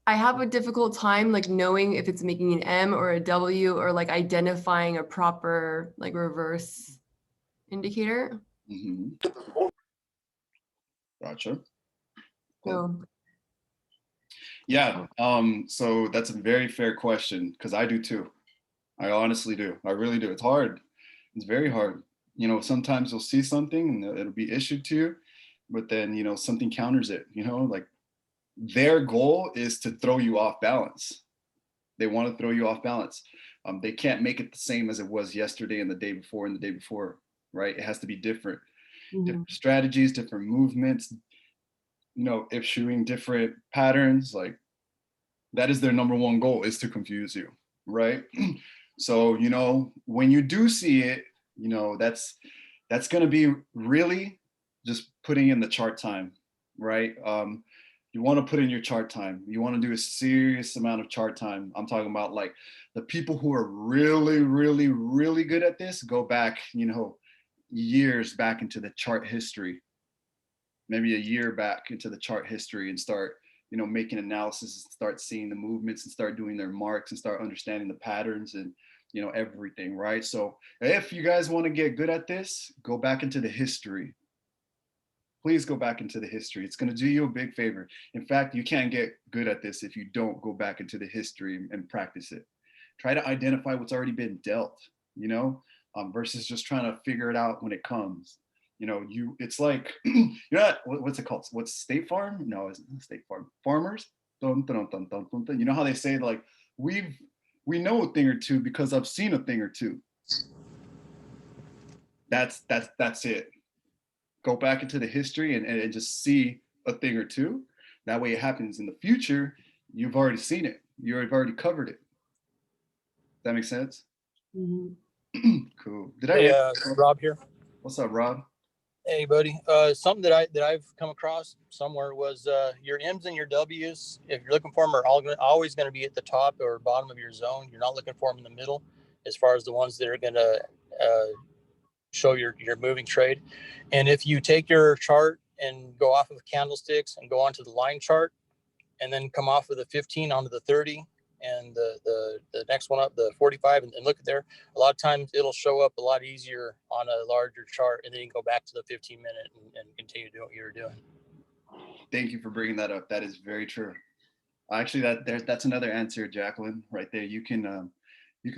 I have a difficult time like knowing if it's making an M or a W or like identifying a proper like reverse indicator. Gotcha. So Yeah, so that's a very fair question because I do too. I honestly do. I really do. It's hard. It's very hard. You know, sometimes you'll see something and it'll be issued to you, but then, you know, something counters it, you know, like their goal is to throw you off balance. They want to throw you off balance. They can't make it the same as it was yesterday and the day before and the day before, right? It has to be different. Different strategies, different movements, you know, issuing different patterns, like that is their number one goal, is to confuse you, right? So, you know, when you do see it, you know, that's going to be really just putting in the chart time, right? You want to put in your chart time. You want to do a serious amount of chart time. I'm talking about like the people who are really, really, really good at this, go back, you know, years back into the chart history, maybe a year back into the chart history and start, you know, making analysis and start seeing the movements and start doing their marks and start understanding the patterns and, you know, everything, right? So if you guys want to get good at this, go back into the history. Please go back into the history. It's going to do you a big favor. In fact, you can't get good at this if you don't go back into the history and practice it. Try to identify what's already been dealt, you know, versus just trying to figure it out when it comes. You know, it's like, you're not, what's it called? What's State Farm? No, it's not State Farm. Farmers. Dun, dun, dun, dun, dun, dun. You know how they say like, we know a thing or two because I've seen a thing or two. That's it. Go back into the history and just see a thing or two. That way it happens in the future, you've already seen it. You've already covered it. That makes sense? Cool. Did I Hey, answer? Rob here. What's up, Rob? Hey, buddy. Something that I've come across somewhere was your M's and your W's. If you're looking for them, are always going to be at the top or bottom of your zone. You're not looking for them in the middle, as far as the ones that are going to show your moving trade. And if you take your chart and go off of candlesticks and go onto the line chart, and then come off of the 15 onto the 30 and the next one up, the 45, and look at there. A lot of times it'll show up a lot easier on a larger chart, and then you can go back to the 15-minute and continue doing what you're doing. Thank you for bringing that up. That is very true. Actually, that's another answer, Jacqueline, right there. You can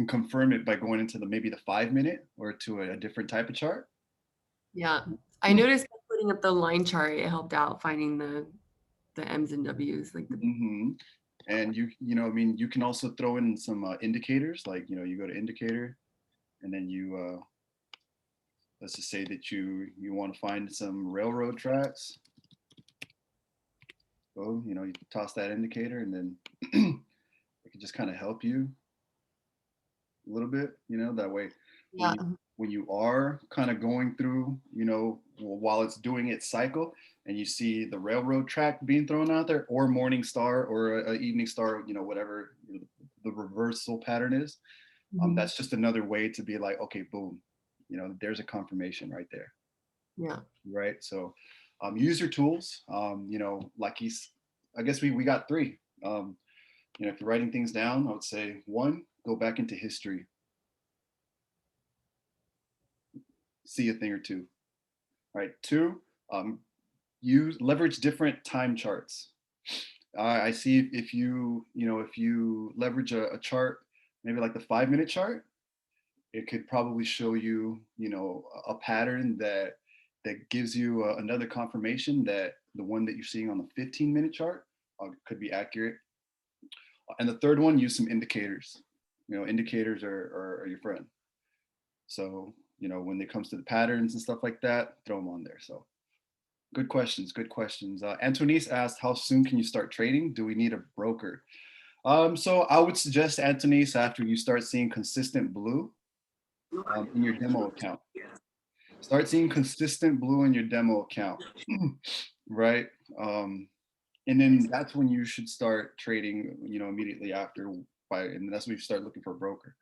confirm it by going into maybe the 5-minute or to a different type of chart. Yeah, I noticed putting up the line chart, it helped out finding the M's and W's, like the. And you know, I mean, you can also throw in some indicators, like, you know, you go to indicator, and then you let's just say that you want to find some railroad tracks. So, you know, you toss that indicator, and then it can just kind of help you a little bit, you know, that way. Yeah. When you are kind of going through, you know, while it's doing its cycle, and you see the railroad track being thrown out there, or morning star, or an evening star, you know, whatever the reversal pattern is, that's just another way to be like, okay, boom, you know, there's a confirmation right there. Yeah. Right. So use your tools. You know, like I guess we got three. You know, if you're writing things down, I would say 1, go back into history. See a thing or two. Right. 2, leverage different time charts. I see if you leverage a chart, maybe like the 5-minute chart, it could probably show you, you know, a pattern that gives you another confirmation that the one that you're seeing on the 15-minute chart could be accurate. And the third one, use some indicators. You know, indicators are your friend. So, you know, when it comes to the patterns and stuff like that, throw them on there. So good questions. Good questions. Antonice asked, how soon can you start trading? Do we need a broker? So I would suggest, Antonice, after you start seeing consistent blue in your demo account. Start seeing consistent blue in your demo account, right? And then that's when you should start trading, you know, immediately after, and that's when you start looking for a broker.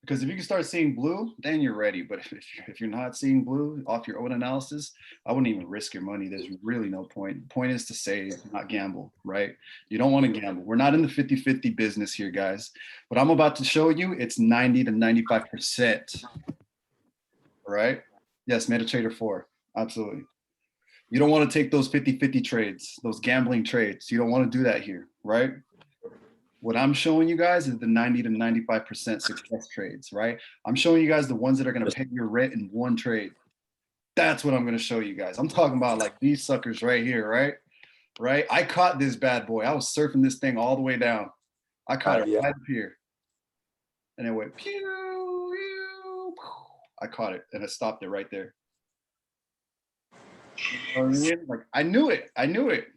Because if you can start seeing blue, then you're ready. But if you're not seeing blue off your own analysis, I wouldn't even risk your money. There's really no point. The point is to save, not gamble, right? You don't want to gamble. We're not in the 50-50 business here, guys. What I'm about to show you, it's 90 to 95%, right? Yes, MetaTrader 4, absolutely. You don't want to take those 50-50 trades, those gambling trades. You don't want to do that here, right? What I'm showing you guys is the 90 to 95% success trades, right? I'm showing you guys the ones that are going to pay your rent in one trade. That's what I'm going to show you guys. I'm talking about like these suckers right here, right? Right? I caught this bad boy. I was surfing this thing all the way down. I caught it right up here. And it went pew, pew. I caught it and I stopped it right there. You know what I mean? Like I knew it. I knew it.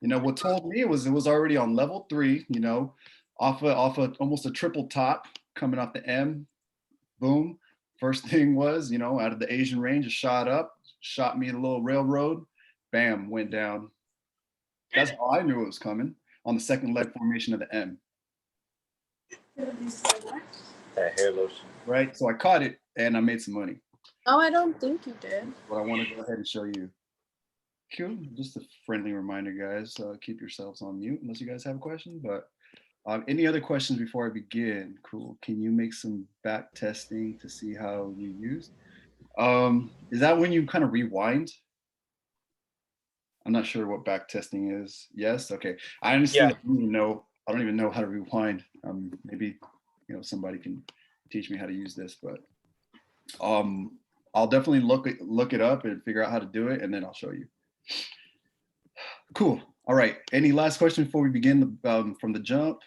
You know, what told me it was already on level 3, you know, off of almost a triple top coming off the M. Boom. First thing was, you know, out of the Asian range, it shot up, shot me a little railroad, bam, went down. That's how I knew it was coming on the second leg formation of the M. That hair lotion. Right. So I caught it and I made some money. Oh, I don't think you did. But I want to go ahead and show you. Cool. Just a friendly reminder, guys. Keep yourselves on mute unless you guys have a question. But any other questions before I begin? Cool. Can you make some back testing to see how you used? Is that when you kind of rewind? I'm not sure what back testing is. Yes. Okay. I honestly don't even know how to rewind. Maybe somebody can teach me how to use this, but I'll definitely look it up and figure out how to do it, and then I'll show you. Cool. All right. Any last question before we begin from the jump?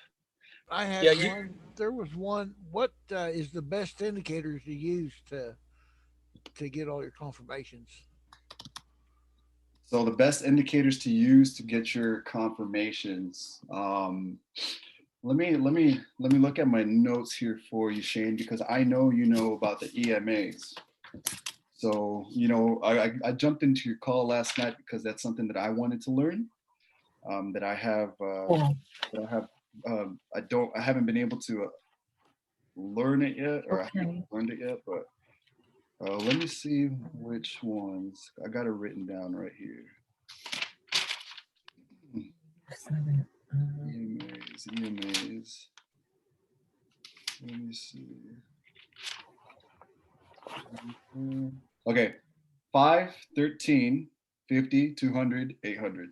I had one. There was one. What is the best indicators to use to get all your confirmations? So the best indicators to use to get your confirmations. Let me look at my notes here for you, Shane, because I know you know about the EMAs. So, I jumped into your call last night because that's something that I wanted to learn. I haven't been able to learn it yet, or I haven't learned it yet, but let me see which ones. I got it written down right here. EMAs. Let me see. Okay, 5, 13, 50, 200, 800.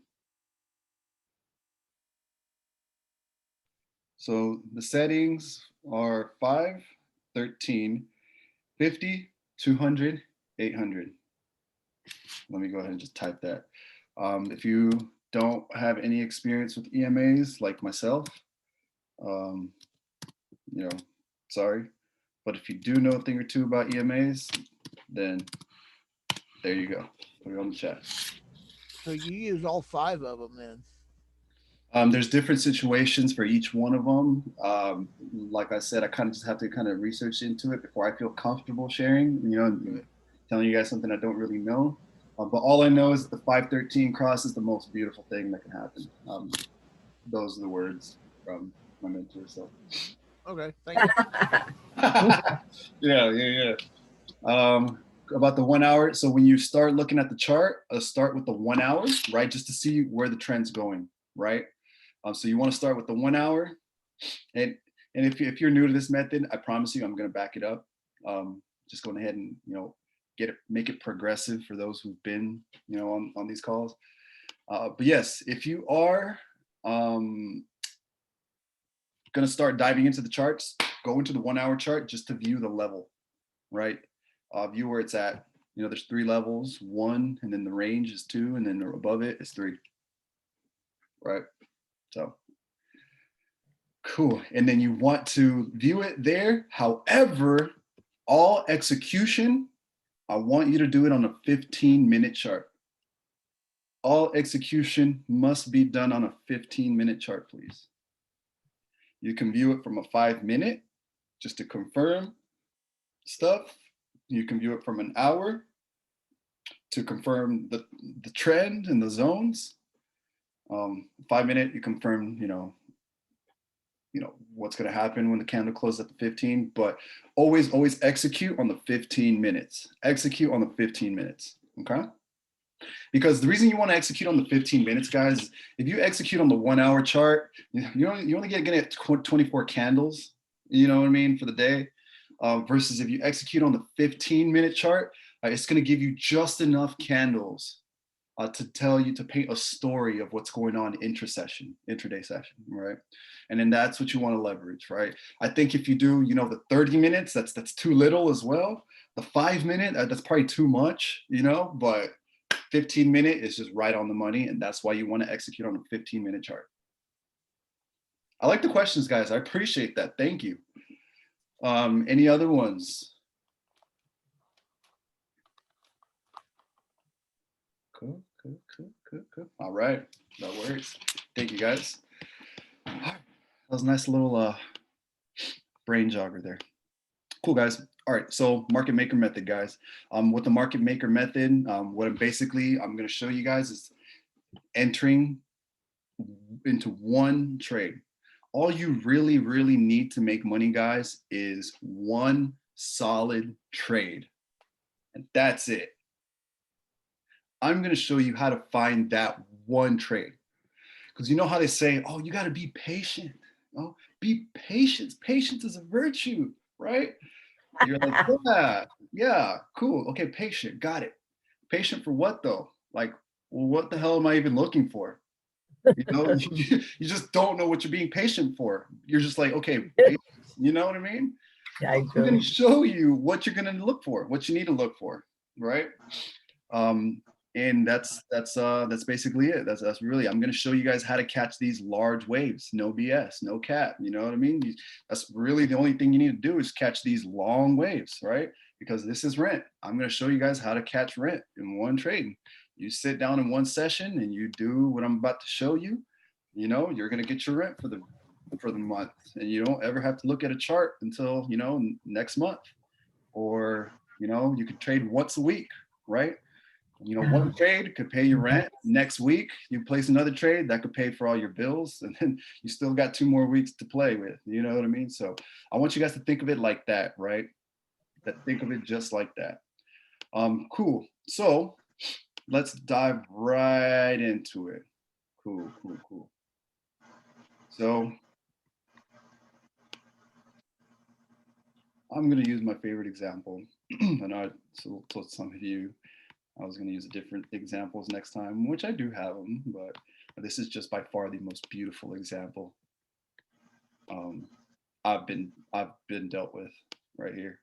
So the settings are 5, 13, 50, 200, 800. Let me go ahead and just type that. If you don't have any experience with EMAs like myself, sorry. But if you do know a thing or two about EMAs, then there you go. Put it on the chat. So you use all 5 of them then? There's different situations for each one of them. Like I said, I kind of just have to kind of research into it before I feel comfortable sharing, telling you guys something I don't really know. But all I know is that the 513 cross is the most beautiful thing that can happen. Those are the words from my mentor. So. Okay, thank you. Yeah. About the 1 hour. So when you start looking at the chart, start with the 1 hour, right? Just to see where the trend's going, right? So you want to start with the 1 hour. And if you're new to this method, I promise you, I'm going to back it up. Just going ahead and, make it progressive for those who've been, on these calls. But yes, if you are going to start diving into the charts, go into the 1 hour chart just to view the level, right? View where it's at. There's 3 levels, 1, and then the range is 2, and then above it is 3, right? So cool. And then you want to view it there. However, all execution, I want you to do it on a 15-minute chart. All execution must be done on a 15-minute chart, please. You can view it from a 5-minute just to confirm stuff. You can view it from an hour to confirm the trend and the zones. 5-minute, you confirm, you know, what's going to happen when the candle closes at the 15, but always execute on the 15 minutes. Execute on the 15 minutes, okay? Because the reason you want to execute on the 15 minutes, guys, if you execute on the 1 hour chart, you only get 24 candles, you know what I mean, for the day, versus if you execute on the 15-minute chart, it's going to give you just enough candles to paint a story of what's going on intraday session, right? And then that's what you want to leverage, right? I think if you do, you know, the 30 minutes, that's too little as well. The 5 minute, that's probably too much, you know, but 15-minute is just right on the money, and that's why you want to execute on a 15-minute chart. I like the questions, guys. I appreciate that. Thank you. Any other ones? Cool. All right, that works. Thank you, guys. That was a nice little brain jogger there. Cool, guys. All right, so market maker method, guys. With the market maker method, what I'm going to show you guys is entering into one trade. All you really need to make money, guys, is one solid trade, and that's it. I'm going to show you how to find that one trade, because you know how they say, oh, you got to be patient. Oh, be patient. Patience is a virtue, right? You're like, yeah, cool. Okay, patient, got it. Patient for what though? Like, well, what the hell am I even looking for? You know, you just don't know what you're being patient for. You're just like, okay, patience, you know what I mean? Yeah, I'm going to show you what you're going to look for, what you need to look for, right? And that's basically it. That's really, I'm going to show you guys how to catch these large waves. No BS, no cap. You know what I mean? That's really the only thing you need to do is catch these long waves, right? Because this is rent. I'm going to show you guys how to catch rent in one trade. You sit down in one session and you do what I'm about to show you. You know, you're going to get your rent for the month, and you don't ever have to look at a chart until, you know, next month, or, you know, you could trade once a week, right? You know, one trade could pay your rent. Next week, you place another trade that could pay for all your bills, and then you still got 2 more weeks to play with. You know what I mean? So I want you guys to think of it like that, right? Think of it just like that. Cool. So let's dive right into it. Cool. So I'm going to use my favorite example. And I told some of you I was going to use different examples next time, which I do have them, but this is just by far the most beautiful example I've been dealt with right here.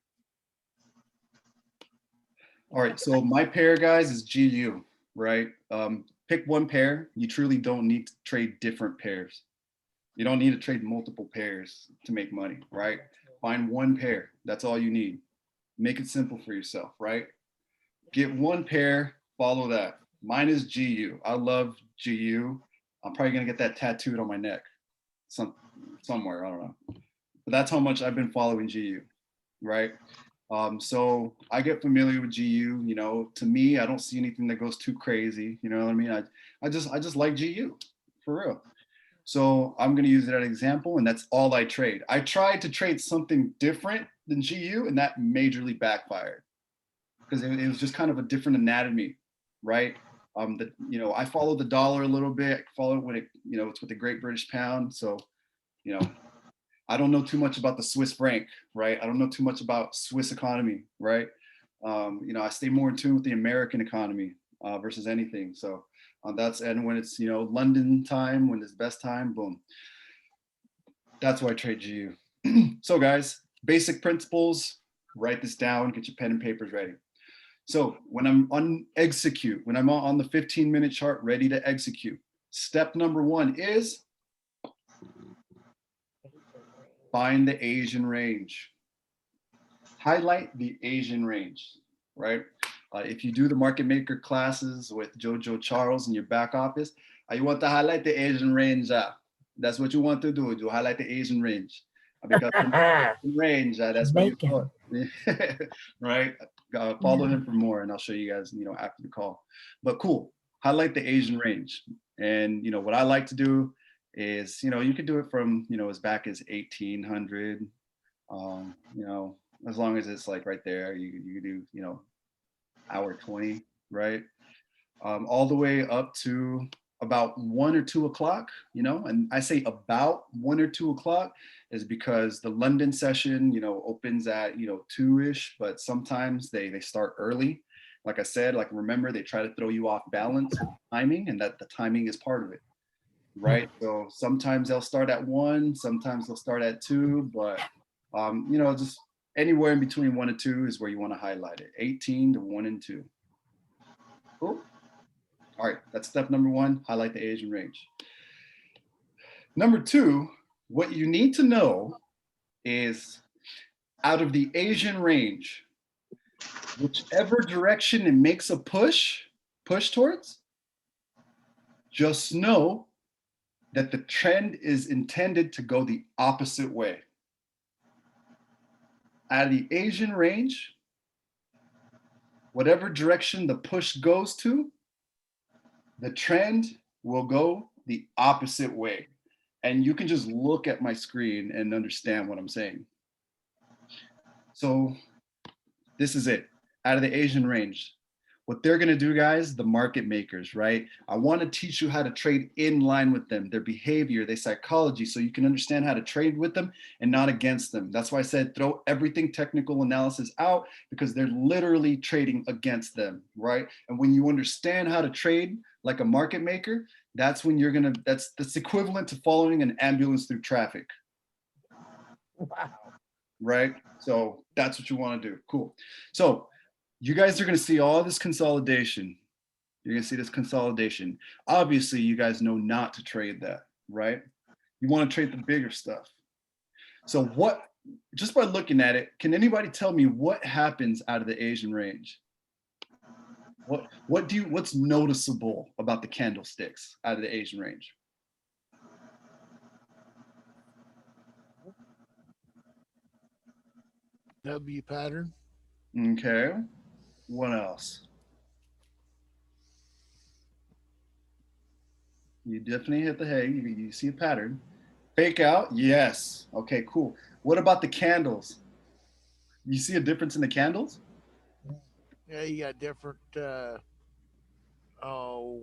All right, so my pair, guys, is GU, right? Pick one pair. You truly don't need to trade different pairs. You don't need to trade multiple pairs to make money, right? Find one pair. That's all you need. Make it simple for yourself, right? Get one pair, follow that. Mine is GU. I love GU. I'm probably gonna get that tattooed on my neck somewhere, I don't know. But that's how much I've been following GU, right? So I get familiar with GU. You know, to me, I don't see anything that goes too crazy. You know what I mean? I just like GU, for real. So I'm gonna use it as an example, and that's all I trade. I tried to trade something different than GU, and that majorly backfired, because it was just kind of a different anatomy, right? You know, I follow the dollar a little bit. I follow it when it, you know, it's with the Great British Pound. So, you know, I don't know too much about the Swiss franc, right? I don't know too much about Swiss economy, right? You know, I stay more in tune with the American economy versus anything. So and when it's, you know, London time, when it's best time, boom. That's why I trade GU. So guys, basic principles, write this down, get your pen and papers ready. So when I'm on execute, when I'm on the 15-minute chart ready to execute, step number 1 is find the Asian range. Highlight the Asian range, right? If you do the market maker classes with Jojo Charles in your back office, you want to highlight the Asian range. That's what you want to do. You highlight the Asian range. Because range, that's what you call it. Right? Follow him for more, and I'll show you guys, you know, after the call. But cool, highlight the Asian range. And you know what I like to do is, you know, you could do it from, you know, as back as 1800, you know, as long as it's like right there, you do, you know, hour 20, right? All the way up to about 1 or 2 o'clock, you know, and I say about 1 or 2 o'clock is because the London session, you know, opens at, you know, 2-ish, but sometimes they start early. Like I said, like remember, they try to throw you off balance with timing, and that the timing is part of it, right? So sometimes they'll start at 1, sometimes they'll start at 2, but you know, just anywhere in between 1 and 2 is where you want to highlight it. 18 to 1 and 2. Cool. All right, that's step number 1, highlight the Asian range. Number 2, what you need to know is out of the Asian range, whichever direction it makes a push towards, just know that the trend is intended to go the opposite way. Out of the Asian range, whatever direction the push goes to, the trend will go the opposite way. And you can just look at my screen and understand what I'm saying. So this is it. Out of the Asian range, what they're going to do, guys, the market makers, right? I want to teach you how to trade in line with them, their behavior, their psychology, so you can understand how to trade with them and not against them. That's why I said throw everything technical analysis out, because they're literally trading against them, right? And when you understand how to trade like a market maker, that's when you're going to, that's equivalent to following an ambulance through traffic. Wow. Right? So that's what you want to do. Cool. So you guys are going to see all this consolidation. You're going to see this consolidation. Obviously, you guys know not to trade that, right? You want to trade the bigger stuff. So what, just by looking at it, can anybody tell me what happens out of the Asian range? What's noticeable about the candlesticks out of the Asian range? W pattern. Okay. What else? You definitely hit the hay. You see a pattern. Fake out? Yes. Okay, cool. What about the candles? You see a difference in the candles? Yeah, you got different. Oh,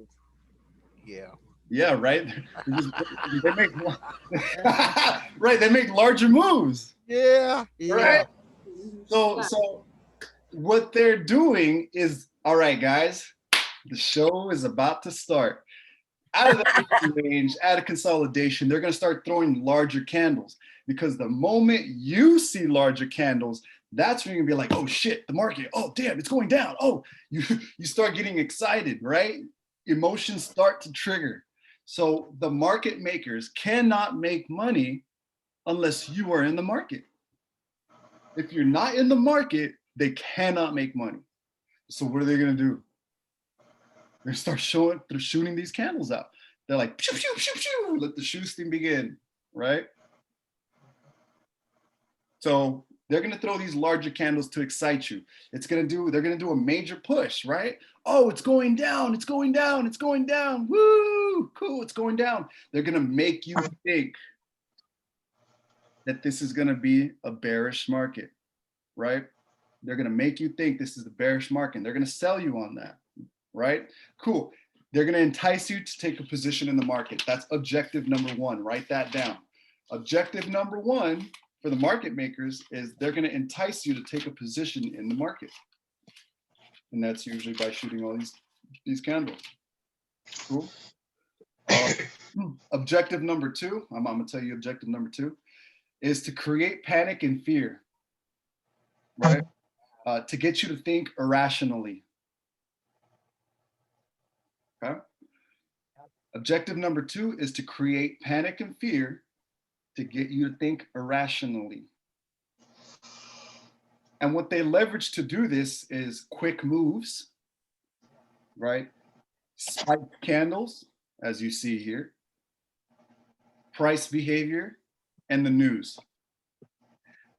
yeah. Yeah, right. They make right. They make larger moves. Yeah. Yeah. Right. So what they're doing is, all right, guys. The show is about to start. Out of the range, out of consolidation, they're going to start throwing larger candles, because the moment you see larger candles, that's when you're going to be like, oh shit, the market, oh damn, it's going down. Oh, you start getting excited, right? Emotions start to trigger. So the market makers cannot make money unless you are in the market. If you're not in the market, they cannot make money. So what are they going to do? They start shooting these candles out. They're like, pew, pew, pew, pew, let the shooting begin, right? So they're gonna throw these larger candles to excite you. They're gonna do a major push, right? Oh, it's going down, it's going down, it's going down. Woo, cool, it's going down. They're gonna make you think that this is gonna be a bearish market, right? They're gonna make you think this is the bearish market. They're gonna sell you on that. Right? Cool. They're going to entice you to take a position in the market. That's objective number 1. Write that down. Objective number 1 for the market makers is they're going to entice you to take a position in the market. And that's usually by shooting all these candles. Cool. Objective number 2, I'm going to tell you objective number 2, is to create panic and fear, right? To get you to think irrationally. Okay. Objective number 2 is to create panic and fear to get you to think irrationally. And what they leverage to do this is quick moves, right? Spike candles, as you see here, price behavior, and the news.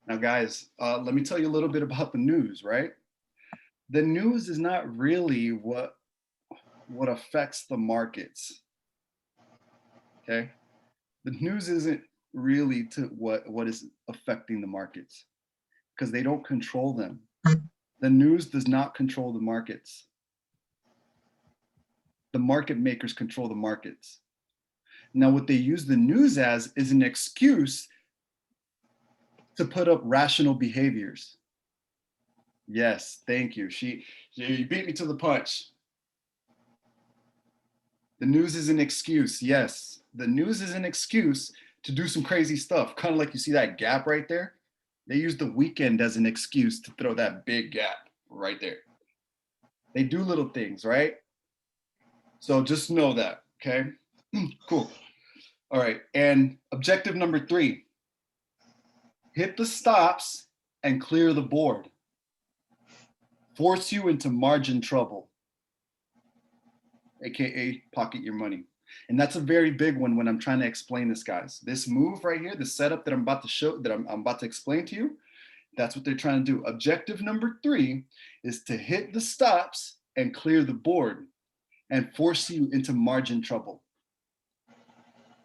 Now, guys, let me tell you a little bit about the news, right? The news is not really what affects the markets. Okay, The news isn't really to what is affecting the markets because they don't control them. The news does not control the markets. The market makers control the markets. Now, what they use the news as is an excuse to put up rational behaviors. Yes, thank you. You beat me to the punch. The news is an excuse. Yes, the news is an excuse to do some crazy stuff. Kind of like you see that gap right there. They use the weekend as an excuse to throw that big gap right there. They do little things, right? So just know that, okay? Cool. All right, and objective number 3, hit the stops and clear the board. Force you into margin trouble, AKA pocket your money. And that's a very big one when I'm trying to explain this, guys. This move right here, the setup that I'm about to show, that I'm about to explain to you, that's what they're trying to do. Objective number 3 is to hit the stops and clear the board and force you into margin trouble.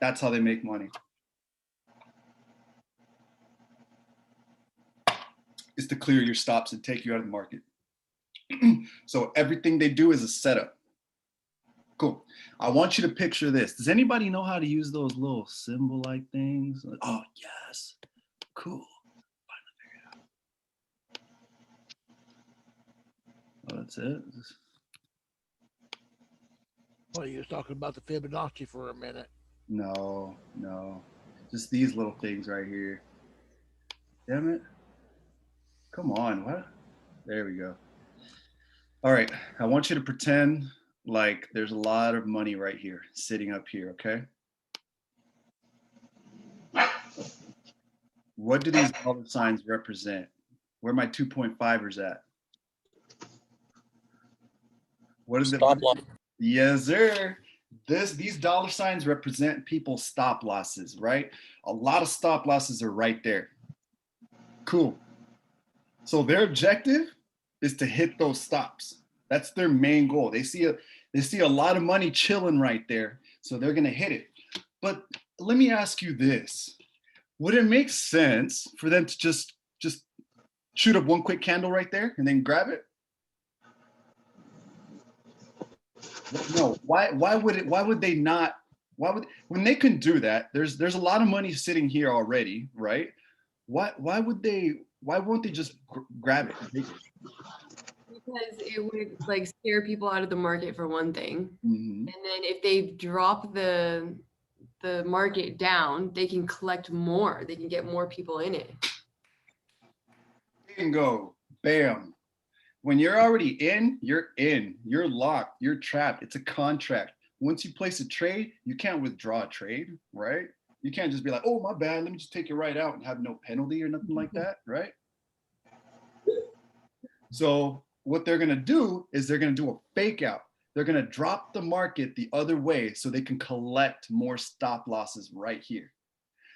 That's how they make money. Is to clear your stops and take you out of the market. So everything they do is a setup. Cool. I want you to picture this. Does anybody know how to use those little symbol-like things? Oh, yes. Cool. Oh, that's it. Well, you was talking about the Fibonacci for a minute. No. Just these little things right here. Damn it. Come on, what? There we go. All right, I want you to pretend like there's a lot of money right here, sitting up here, okay? What do these dollar signs represent? Where my 2.5ers at? What is it? Stop loss. Yes, sir. These dollar signs represent people's stop losses, right? A lot of stop losses are right there. Cool. So their objective is to hit those stops. That's their main goal. They see a lot of money chilling right there, so they're gonna hit it. But let me ask you this: would it make sense for them to just shoot up one quick candle right there and then grab it? No. Why would they not? When they can do that? There's a lot of money sitting here already, right? Why won't they just grab it? Because it would like scare people out of the market for one thing. Mm-hmm. And then if they drop the market down, they can collect more. They can get more people in it. Bingo. Bam. When you're already in, you're locked, you're trapped. It's a contract. Once you place a trade, you can't withdraw a trade, right? You can't just be like, oh, my bad, let me just take it right out and have no penalty or nothing like that, right? So what they're gonna do is they're gonna do a fake out. They're gonna drop the market the other way so they can collect more stop losses right here.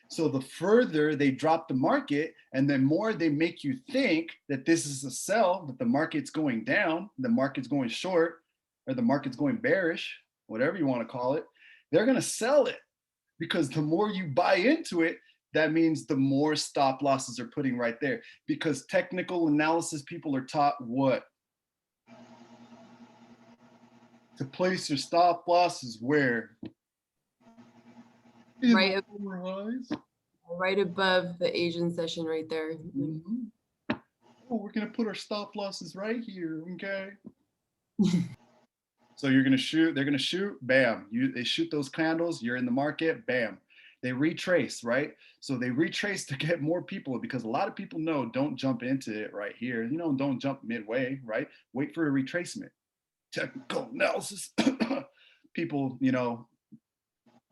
So the further they drop the market and the more they make you think that this is a sell, that the market's going down, the market's going short, or the market's going bearish, whatever you want to call it, they're going to sell it because the more you buy into it, that means the more stop losses are putting right there because technical analysis people are taught what? To place your stop losses where? Right above the Asian session right there. Mm-hmm. Oh, we're gonna put our stop losses right here, okay? So you're gonna shoot, they're gonna shoot, bam. They shoot those candles, you're in the market, bam. They retrace, right? So they retrace to get more people because a lot of people know don't jump into it right here. Don't jump midway, right? Wait for a retracement. Technical analysis. People,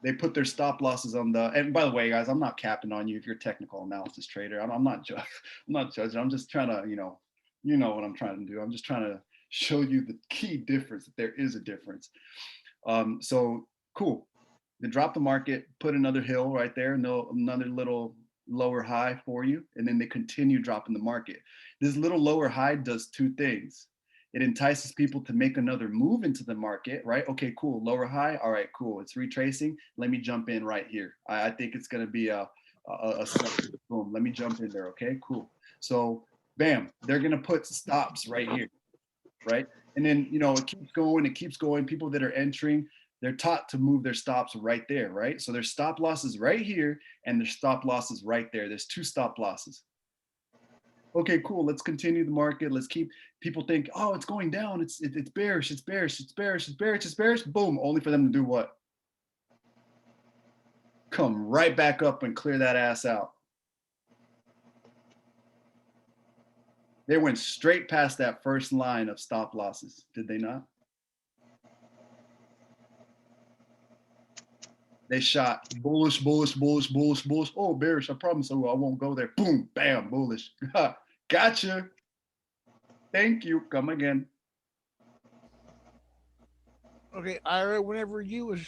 they put their stop losses on and by the way, guys, I'm not capping on you if you're a technical analysis trader. I'm not judging. I'm just trying to, you know what I'm trying to do. I'm just trying to show you the key difference, that there is a difference. So cool. They drop the market, put another hill right there, another little lower high for you, and then they continue dropping the market. This little lower high does two things. It entices people to make another move into the market, right? Okay, cool, lower high. All right, cool. It's retracing. Let me jump in right here. I think it's going to be a boom. Let me jump in there. Okay, cool. So bam, they're going to put stops right here, right? And then, you know, it keeps going, it keeps going. People that are entering, they're taught to move their stops right there, right? So there's stop losses right here and there's stop losses right there. There's 2 stop losses. Okay, cool. Let's continue the market. Let's keep people think, oh, it's going down. It's bearish. It's bearish. It's bearish. It's bearish. It's bearish. Boom. Only for them to do what? Come right back up and clear that ass out. They went straight past that first line of stop losses, did they not? They shot bullish, bullish, bullish, bullish, bullish. Oh, bearish, I promise I won't go there. Boom, bam, bullish. Gotcha. Thank you. Come again. Okay, Ira, whenever you was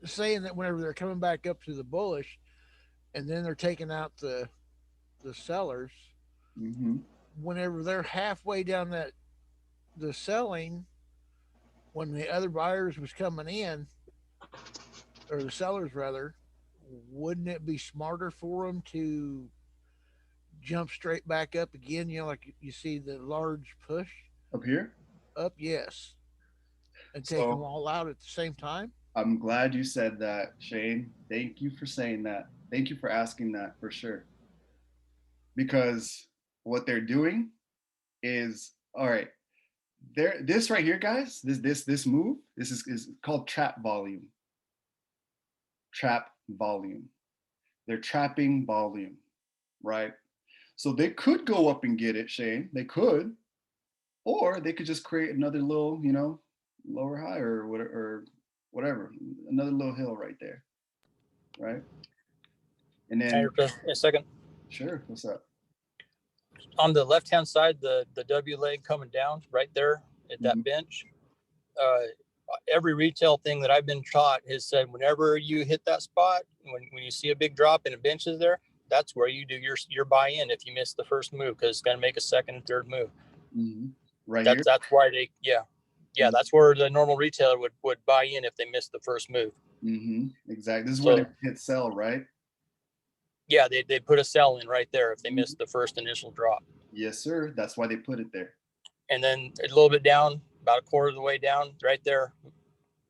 saying that whenever they're coming back up to the bullish and then they're taking out the sellers, whenever they're halfway down the selling, when the other buyers was coming in, or the sellers rather, wouldn't it be smarter for them to jump straight back up again? You know, like you see the large push up here. Up, yes, and take them all out at the same time. I'm glad you said that, Shane. Thank you for saying that. Thank you for asking that, for sure. Because what they're doing is, all right, this right here, guys, this move, this is called trap volume. Trap volume. They're trapping volume, right? So they could go up and get it, Shane. They could, or they could just create another little, you know, lower high or whatever, another little hill right there, right? And then a second. Sure. What's up? On the left-hand side, the W leg coming down right there at that bench. Every retail thing that I've been taught has said, whenever you hit that spot, when you see a big drop and a bench is there, that's where you do your buy-in if you miss the first move, because it's going to make a second and third move. Right here. That's why they, that's where the normal retailer would buy in if they missed the first move. Exactly. This is where they hit sell, right? Yeah, they put a sell in right there if they missed the first initial drop. Yes, sir. That's why they put it there. And then a little bit down, about a quarter of the way down, right there,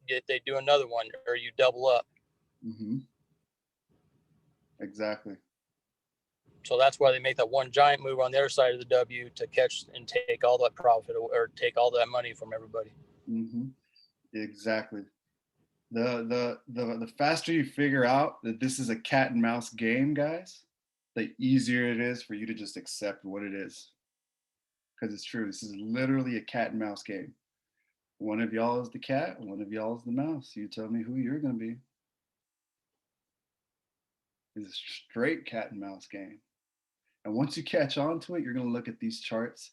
they do another one, or you double up. Exactly. So that's why they make that one giant move on the other side of the W to catch and take all that profit or take all that money from everybody. Exactly. The faster you figure out that this is a cat and mouse game, guys, the easier it is for you to just accept what it is. Because it's true. This is literally a cat and mouse game. One of y'all is the cat, one of y'all is the mouse. You tell me who you're going to be. It's a straight cat and mouse game. And once you catch on to it, you're going to look at these charts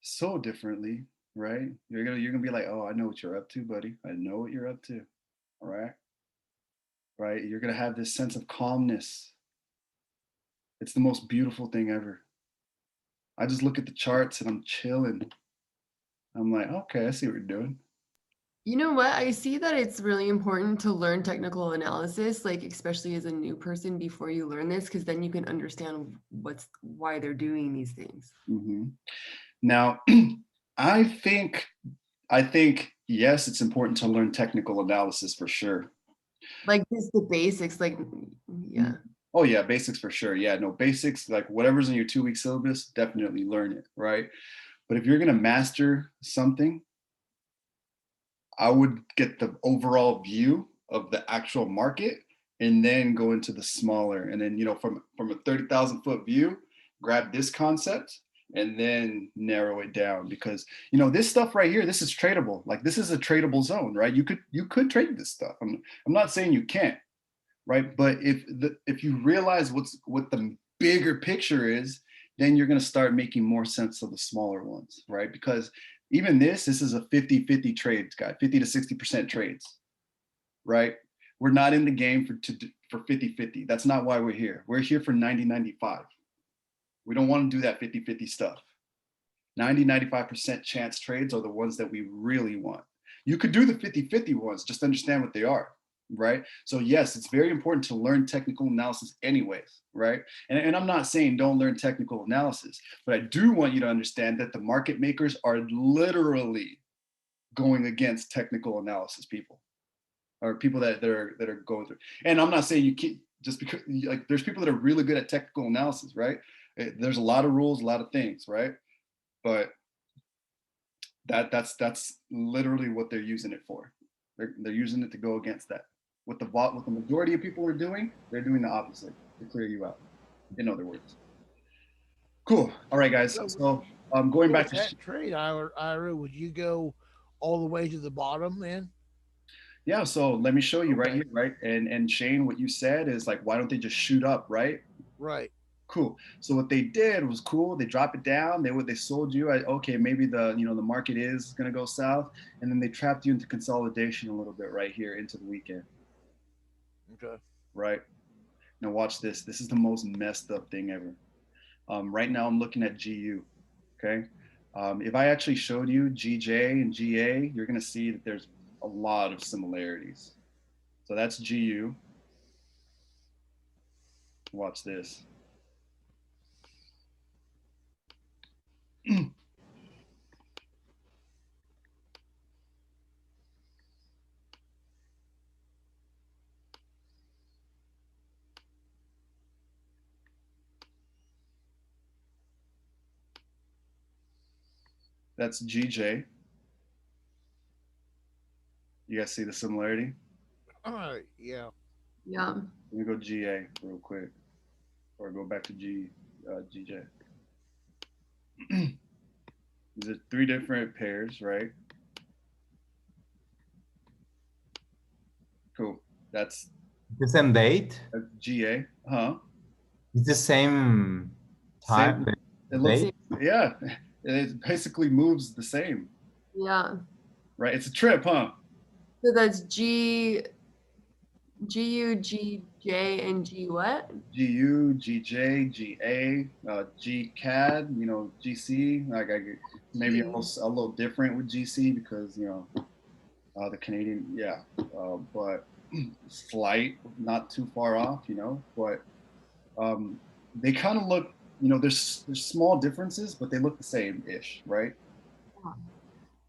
so differently, right? You're gonna be like, oh, I know what you're up to, buddy. I know what you're up to. All right. Right. You're going to have this sense of calmness. It's the most beautiful thing ever. I just look at the charts and I'm chilling. I'm like, okay, I see what you're doing. You know what? I see that it's really important to learn technical analysis, like especially as a new person before you learn this, because then you can understand why they're doing these things. Now, I think yes, it's important to learn technical analysis for sure. Like just the basics, like yeah. Oh yeah, basics for sure. Yeah, no, basics, like whatever's in your 2-week syllabus, definitely learn it, right? But if you're gonna master something, I would get the overall view of the actual market and then go into the smaller. And then, you know, from a 30,000 foot view, grab this concept and then narrow it down, because, you know, this stuff right here, this is tradable. Like this is a tradable zone, right? You could trade this stuff. I'm not saying you can't, right? But if you realize what the bigger picture is, then you're going to start making more sense of the smaller ones, right? Because even this is a 50-50 trades, guy, 50 to 60% trades, right? We're not in the game for 50-50. That's not why we're here. We're here for 90-95. We don't want to do that 50-50 stuff. 95% chance trades are the ones that we really want. You could do the 50-50 ones, just understand what they are, right? So yes, it's very important to learn technical analysis anyways, right? And I'm not saying don't learn technical analysis, but I do want you to understand that the market makers are literally going against technical analysis people, or people that are going through. And I'm not saying you can't, just because, like, there's people that are really good at technical analysis, right? There's a lot of rules, a lot of things, right? But that's literally what they're using it for. They're using it to go against that. What the majority of people are doing, they're doing the opposite to clear you out. In other words. Cool. All right, guys. So going back to that trade, Ira, would you go all the way to the bottom then? yeah. So let me show you right here, right? And Shane, what you said is like, why don't they just shoot up, right? Right. Cool. So what they did was cool. They drop it down. They sold you. Okay, maybe the market is gonna go south, and then they trapped you into consolidation a little bit right here into the weekend. Okay. Right. Now watch this. This is the most messed up thing ever. Right now I'm looking at GU. Okay. If I actually showed you GJ and GA, you're gonna see that there's a lot of similarities. So that's GU. Watch this. That's GJ. You guys see the similarity? All right. Yeah. Yeah. Let me go GA real quick, or go back to GJ. These are three different pairs, right? Cool. That's The same date? GA, huh? It's the same time. Same. It looks, date? yeah. It basically moves the same, Yeah. right? It's a trip, huh? So that's G U G J and G what? GU, GJ, GA, GCAD, GC. Like maybe a little different with GC because the Canadian, yeah, but slight, not too far off, but they kind of look, there's small differences, but they look the same-ish, right? Yeah.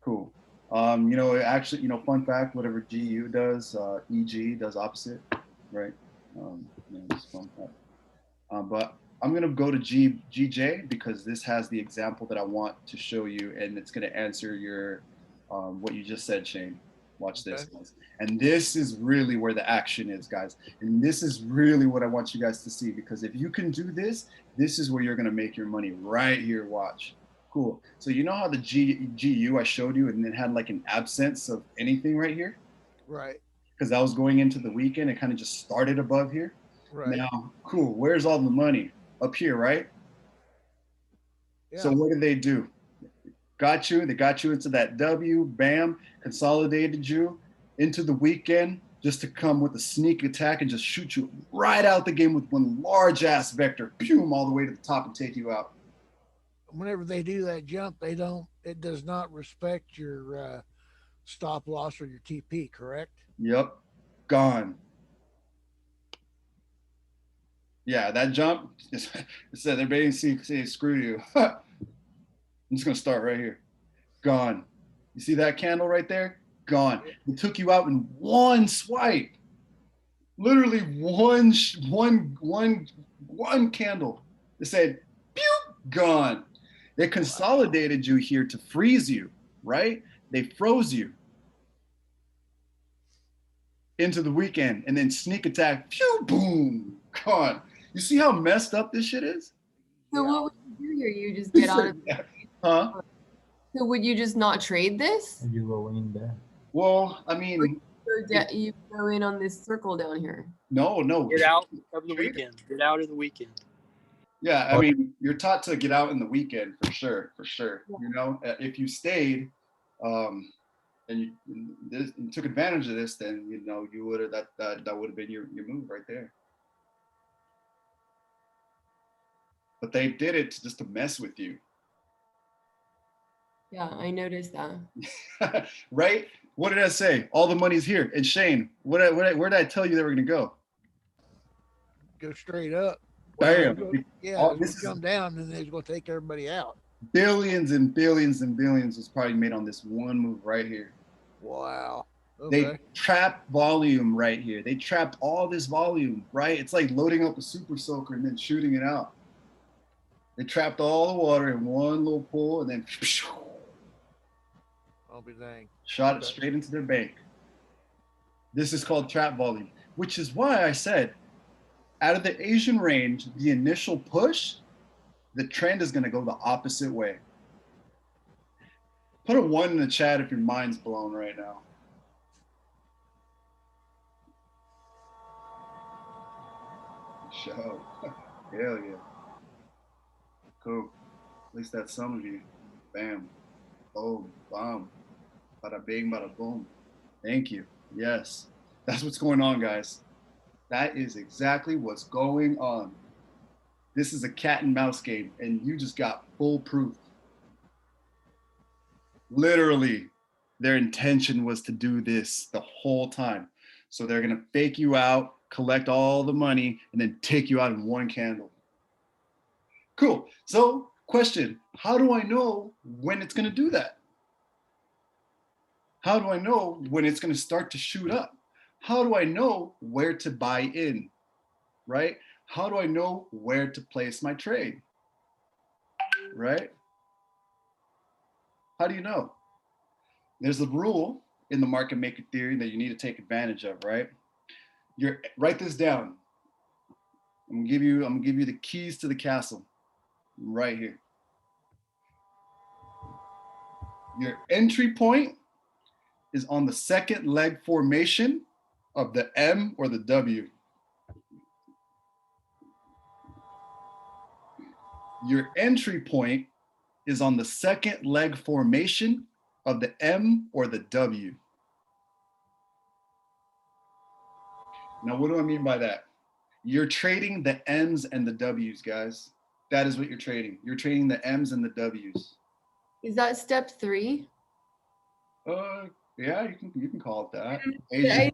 Cool. Actually, fun fact, whatever GU does, EG does opposite, right? Just fun fact. But I'm gonna go to GJ because this has the example that I want to show you, and it's gonna answer your what you just said, Shane. Watch this, guys. And this is really where the action is, guys. And this is really what I want you guys to see, because if you can do this, this is where you're gonna make your money right here. Watch. Cool. So you know how the GU I showed you, and it had like an absence of anything right here? Right. Because I was going into the weekend, it kind of just started above here. Right. Now, cool. Where's all the money? Up here, right? Yeah. So what did they do? They got you into that W, bam, consolidated you into the weekend just to come with a sneak attack and just shoot you right out the game with one large ass vector, boom, all the way to the top and take you out. Whenever they do that jump, it does not respect your stop loss or your TP, correct? Yep. Gone. Yeah, that jump, it said they're basically saying, screw you. I'm just going to start right here. Gone. You see that candle right there? Gone. It took you out in one swipe. Literally one candle. It said, pew, gone. They consolidated you here to freeze you, right? They froze you into the weekend and then sneak attack, pew, boom, gone. You see how messed up this shit is? So what would you do here? You just get out of Huh? So would you just not trade this? You go in there. Well, I mean, You go in on this circle down here. no. Get out of the weekend. Get out of the weekend. Yeah, I mean, you're taught to get out in the weekend for sure. Yeah. If you stayed, and you took advantage of this, then you would have that would have been your move right there. But they did it just to mess with you. Yeah, I noticed that. Right? What did I say? All the money's here. And Shane, where did I tell you they were going to go? Go straight up. Well, Bam. yeah, All, it's this gonna is come down, and then it's gonna take everybody out. billions and billions and billions was probably made on this one move right here. Wow. They Okay. trapped volume right here. They trapped all this volume, right? It's like loading up a super soaker and then shooting it out. They trapped all the water in one little pool and then I'll be dang. shot it straight into their bank. This is called trap volume, which is why I said out of the Asian range, the initial push, the trend is going to go the opposite way. Put a 1 in the chat if your mind's blown right now. Show. Hell yeah. Cool. At least that's some of you. Bam. Boom. Bam. Bada bing, bada boom. Thank you. Yes. That's what's going on, guys. That is exactly what's going on. This is a cat and mouse game, and you just got foolproof. Literally, their intention was to do this the whole time. So they're going to fake you out, collect all the money, and then take you out in one candle. Cool. So, question, how do I know when it's going to do that? How do I know when it's going to start to shoot up? How do I know where to buy in, right? How do I know where to place my trade, right? How do you know? There's a rule in the market maker theory that you need to take advantage of, right? Write this down. I'm gonna give you the keys to the castle right here. Your entry point is on the second leg formation of the M or the W. Your entry point is on the second leg formation of the M or the W. Now, what do I mean by that? You're trading the M's and the W's, guys. That is what you're trading. You're trading the M's and the W's. Is that step 3? Yeah, you can call it that. The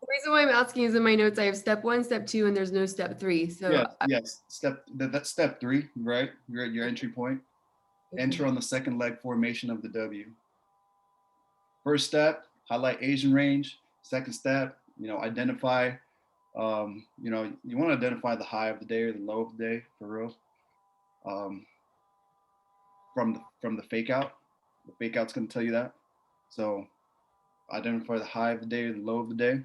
reason why I'm asking is in my notes I have step 1, step 2, and there's no step 3. So yes. That's step 3, right? You're at your entry point. Okay. Enter on the second leg formation of the W. First step, highlight Asian range. Second step, identify. You want to identify the high of the day or the low of the day for real. From the fake out. The fake out's going to tell you that. So identify the high of the day or the low of the day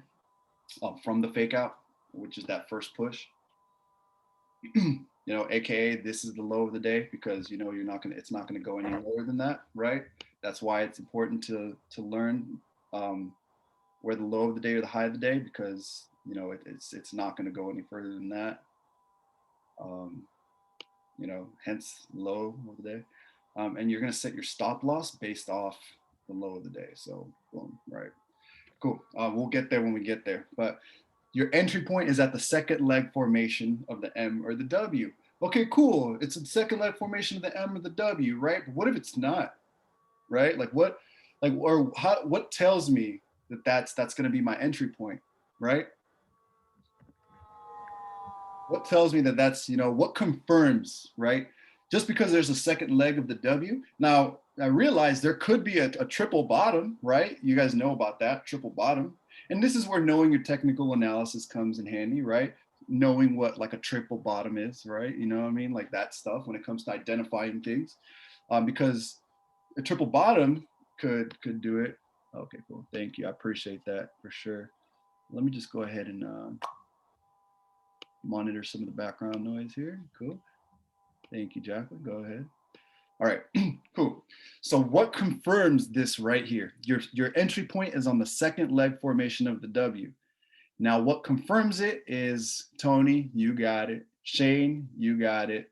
from the fake out, which is that first push. AKA this is the low of the day because it's not gonna go any lower than that, right? That's why it's important to learn where the low of the day or the high of the day, because it's not gonna go any further than that. Hence low of the day. And you're gonna set your stop loss based off the low of the day. So boom, right. Cool. We'll get there when we get there. But your entry point is at the second leg formation of the M or the W. Okay, cool. It's a second leg formation of the M or the W, right? But what if it's not, right? What tells me that that's going to be my entry point, right? What tells me that that's, what confirms, right? Just because there's a second leg of the W. Now, I realize there could be a triple bottom, right? You guys know about that, triple bottom. And this is where knowing your technical analysis comes in handy, right? Knowing what like a triple bottom is, right? You know what I mean? Like that stuff when it comes to identifying things. Because a triple bottom could do it. Okay, cool. Thank you. I appreciate that for sure. Let me just go ahead and monitor some of the background noise here. Cool. Thank you, Jacqueline. Go ahead. All right, cool. So what confirms this right here? Your entry point is on the second leg formation of the W. Now, what confirms it is Tony, you got it. Shane, you got it.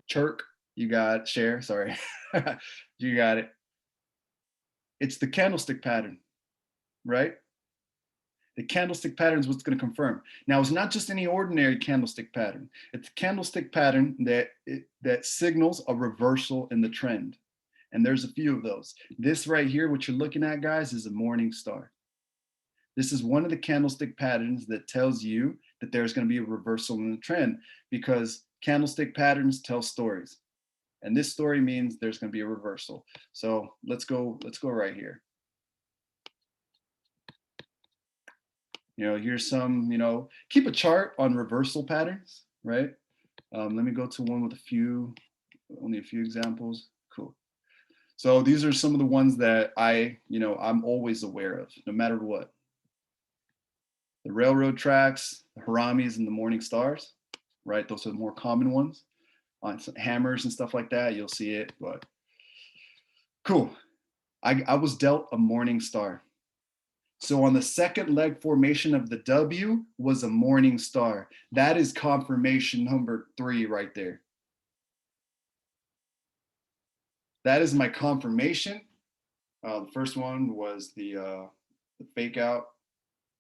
Chirk, you got it. Share, sorry. You got it. It's the candlestick pattern, right? The candlestick pattern is what's going to confirm. Now, it's not just any ordinary candlestick pattern. It's a candlestick pattern that signals a reversal in the trend. And there's a few of those. This right here, what you're looking at, guys, is a morning star. This is one of the candlestick patterns that tells you that there's going to be a reversal in the trend, because candlestick patterns tell stories. And this story means there's going to be a reversal. So let's go right here. Here's some, keep a chart on reversal patterns, right? Let me go to one with only a few examples. Cool. So these are some of the ones that I'm always aware of, no matter what. The railroad tracks, the haramis, and the morning stars, right? Those are the more common ones. On some hammers and stuff like that, you'll see it, but cool. I was dealt a morning star. So on the second leg formation of the W was a morning star. That is confirmation number 3 right there. That is my confirmation. The first one was the fake out,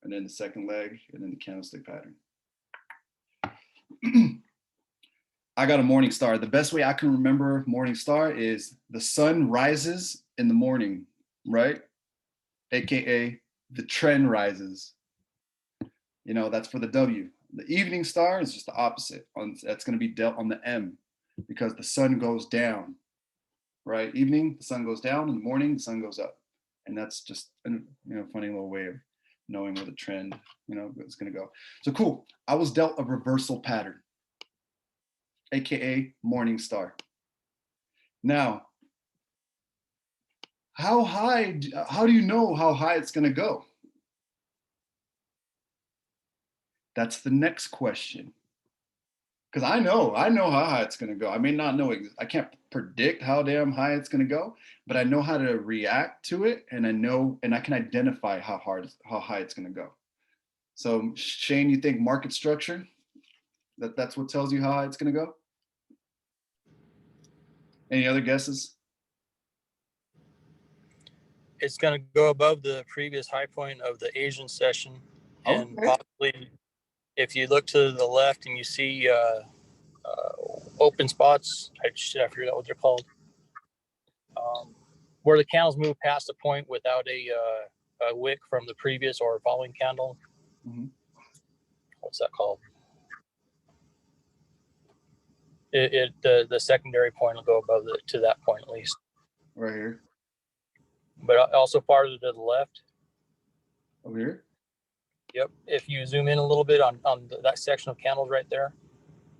and then the second leg, and then the candlestick pattern. I got a morning star. The best way I can remember morning star is the sun rises in the morning, right? AKA the trend rises. That's for the W. The evening star is just the opposite. That's going to be dealt on the M, because the sun goes down, right? Evening, the sun goes down. In the morning, the sun goes up. And that's just a funny little way of knowing where the trend, is going to go. So cool. I was dealt a reversal pattern, AKA morning star. Now, how do you know how high it's going to go? That's the next question. Because I know how high it's going to go. I may not know, I can't predict how damn high it's going to go, but I know how to react to it, and I can identify how high it's going to go. So Shane, you think market structure, that's what tells you how high it's going to go? Any other guesses? It's going to go above the previous high point of the Asian session, and possibly, if you look to the left and you see open spots, I forget what they're called, where the candles move past the point without a wick from the previous or following candle. Mm-hmm. What's that called? The secondary point will go above to that point at least. Right here. But also farther to the left. Over here? Yep. If you zoom in a little bit on that section of candles right there,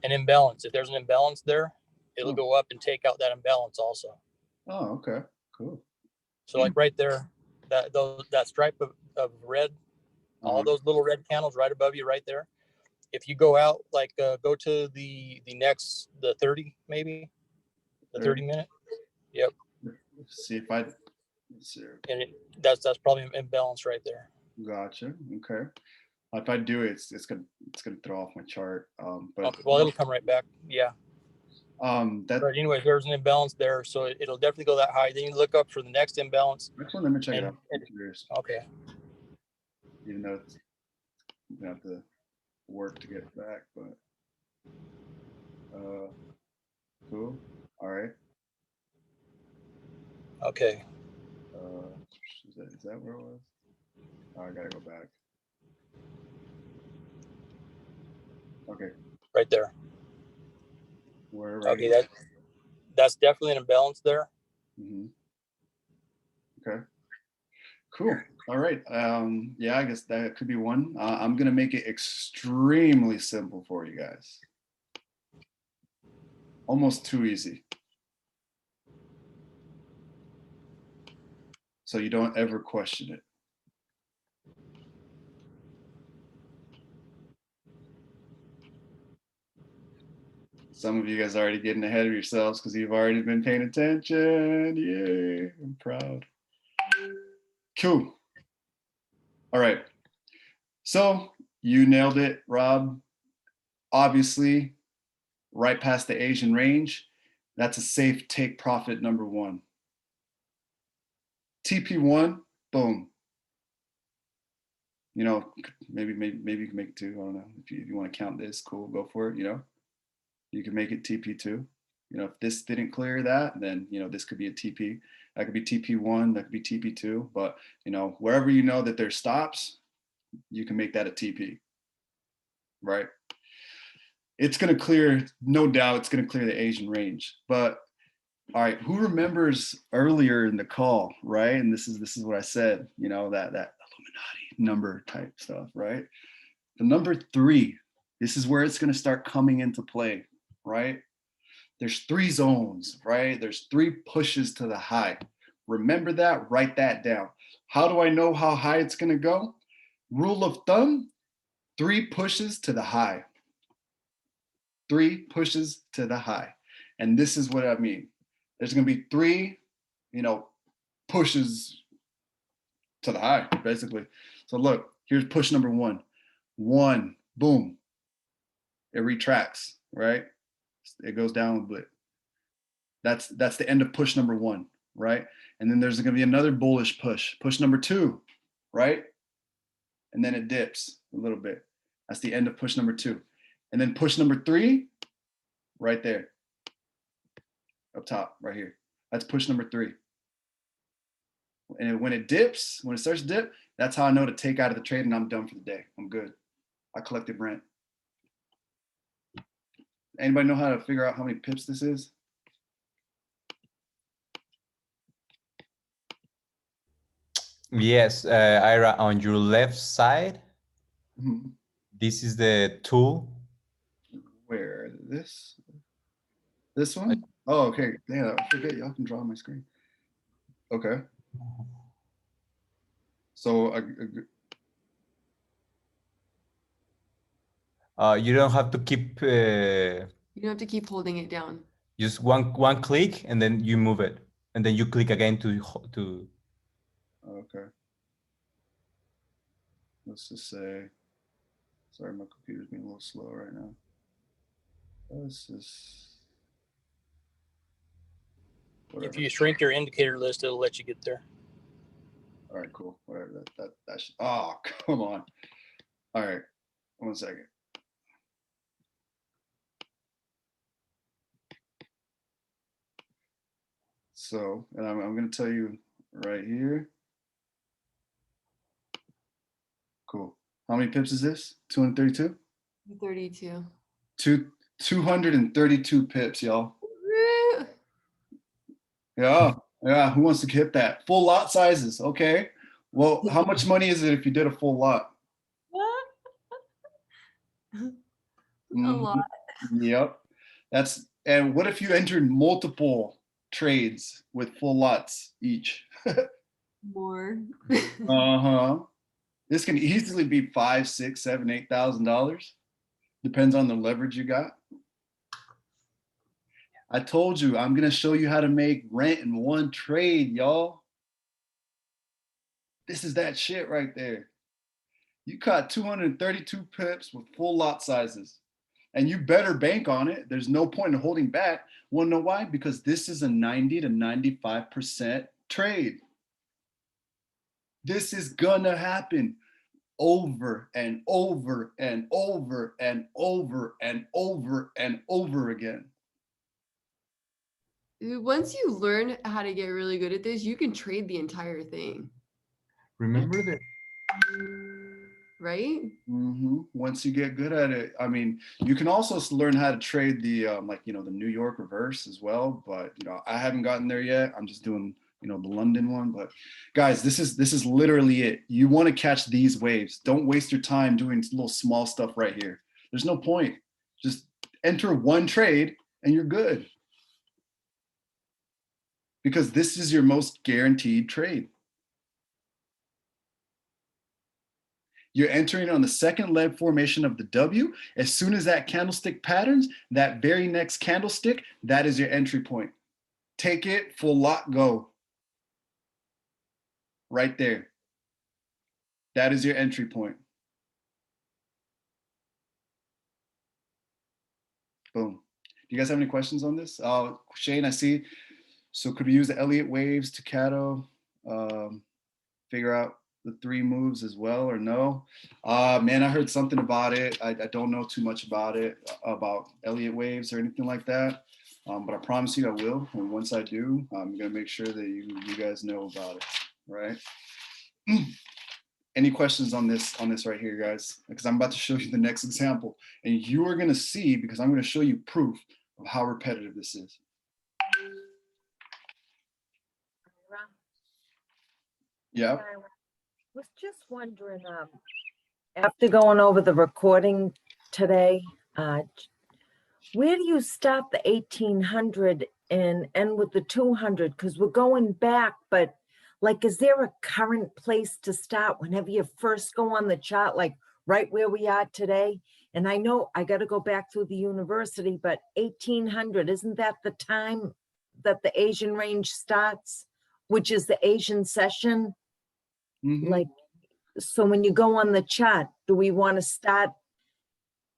an imbalance. If there's an imbalance there, it'll go up and take out that imbalance also. Oh, okay. Cool. So like right there, that stripe of red, all those little red candles right above you right there. If you go out, like go to the 30 maybe, the 30 minute. Yep. Let's see if I. And that's probably an imbalance right there. Gotcha. Okay. If I do it, it's gonna throw off my chart. But okay, well, it'll come right back. Yeah. But anyway, there's an imbalance there, so it'll definitely go that high. Then you look up for the next imbalance. Actually, let me check it out. I'm curious. Okay. Even though it's gonna have to work to get back, but cool. All right. Okay. Is that where it was? Oh, I gotta go back. Okay. Right there. Where? Right okay, that's definitely an imbalance there. Mm-hmm. Okay. Cool. All right. Yeah, I guess that could be one. I'm gonna make it extremely simple for you guys. Almost too easy. So you don't ever question it. Some of you guys are already getting ahead of yourselves because you've already been paying attention. Yay, I'm proud. Cool. All right. So you nailed it, Rob. Obviously, right past the Asian range, that's a safe take profit number 1. TP1, boom. Maybe you can make it 2. I don't know. If you want to count this, cool, go for it. You can make it TP2. You know, if this didn't clear that, then, you know, this could be a TP. That could be TP1, that could be TP2. But, you know, wherever you know that there's stops, you can make that a TP, right? It's going to clear, no doubt, it's going to clear the Asian range. But all right, who remembers earlier in the call, right? And this is what I said, you know, that Illuminati number type stuff, right? The number 3, this is where it's going to start coming into play, right? There's 3 zones, right? There's 3 pushes to the high. Remember that, write that down. How do I know how high it's going to go? Rule of thumb, 3 pushes to the high. 3 pushes to the high. And this is what I mean. There's going to be 3, you know, pushes to the high, basically. So look, here's push number 1. 1, boom. It retracts, right? It goes down a bit. That's the end of push number 1, right? And then there's going to be another bullish push. Push number 2, right? And then it dips a little bit. That's the end of push number 2. And then push number 3, right there. Up top, right here. That's push number 3. And when it dips, when it starts to dip, that's how I know to take out of the trade and I'm done for the day. I'm good. I collected rent. Anybody know how to figure out how many pips this is? Yes, Ira, on your left side, Mhm. this is the tool. Where? This one? Oh, okay. Yeah, I forget y'all can draw on my screen. Okay. So You don't have to keep You don't have to keep holding it down. just one click and then you move it, and then you click again to. okay. Let's just say, sorry, my computer's being a little slow right now. Let's just, whatever. If you shrink your indicator list, it'll let you get there. All right, cool. Whatever. That should, oh, come on. All right, 1 second. So, and I'm going to tell you right here. Cool. How many pips is this? 232? 32. 232 pips, y'all. Woo! Yeah. Yeah. Who wants to hit that? Full lot sizes. Okay. Well, how much money is it if you did a full lot? A lot. Yep. And what if you entered multiple trades with full lots each? More. Uh-huh. This can easily be $5,000, $6,000, $7,000, $8,000. Depends on the leverage you got. I told you, I'm gonna show you how to make rent in one trade, y'all. This is that shit right there. You caught 232 pips with full lot sizes. And you better bank on it. There's no point in holding back. Wanna know why? Because this is a 90 to 95% trade. This is gonna happen over and over and over and over and over and over again. Once you learn how to get really good at this, you can trade the entire thing. Remember that. Right? Once you get good at it, I mean, you can also learn how to trade the like, you know, the New York reverse as well. But, you know, I haven't gotten there yet. I'm just doing, you know, the London one. But guys, this is literally it. You want to catch these waves. Don't waste your time doing little small stuff right here. There's no point. Just enter one trade and you're good. Because this is your most guaranteed trade. You're entering on the second leg formation of the W. As soon as that candlestick patterns, that very next candlestick, that is your entry point. Take it, full lot, go. Right there. That is your entry point. Boom. Do you guys have any questions on this? Shane, I see. So could we use the Elliott waves to Cato, figure out the 3 moves as well, or no? Man, I heard something about it. I don't know too much about it, about Elliott waves or anything like that. but I promise you I will. And once I do, I'm gonna make sure that you guys know about it, right? Any questions on this right here, guys? Because I'm about to show you the next example, and you are gonna see, because I'm gonna show you proof of how repetitive this is. Yeah. I was just wondering, after going over the recording today, where do you start the 1800 and end with the 200? Because we're going back, but like, is there a current place to start whenever you first go on the chart, like right where we are today? And I know I got to go back through the university, but 1800, isn't that the time that the Asian range starts, which is the Asian session? Mm-hmm. Like, so when you go on the chart, do we want to start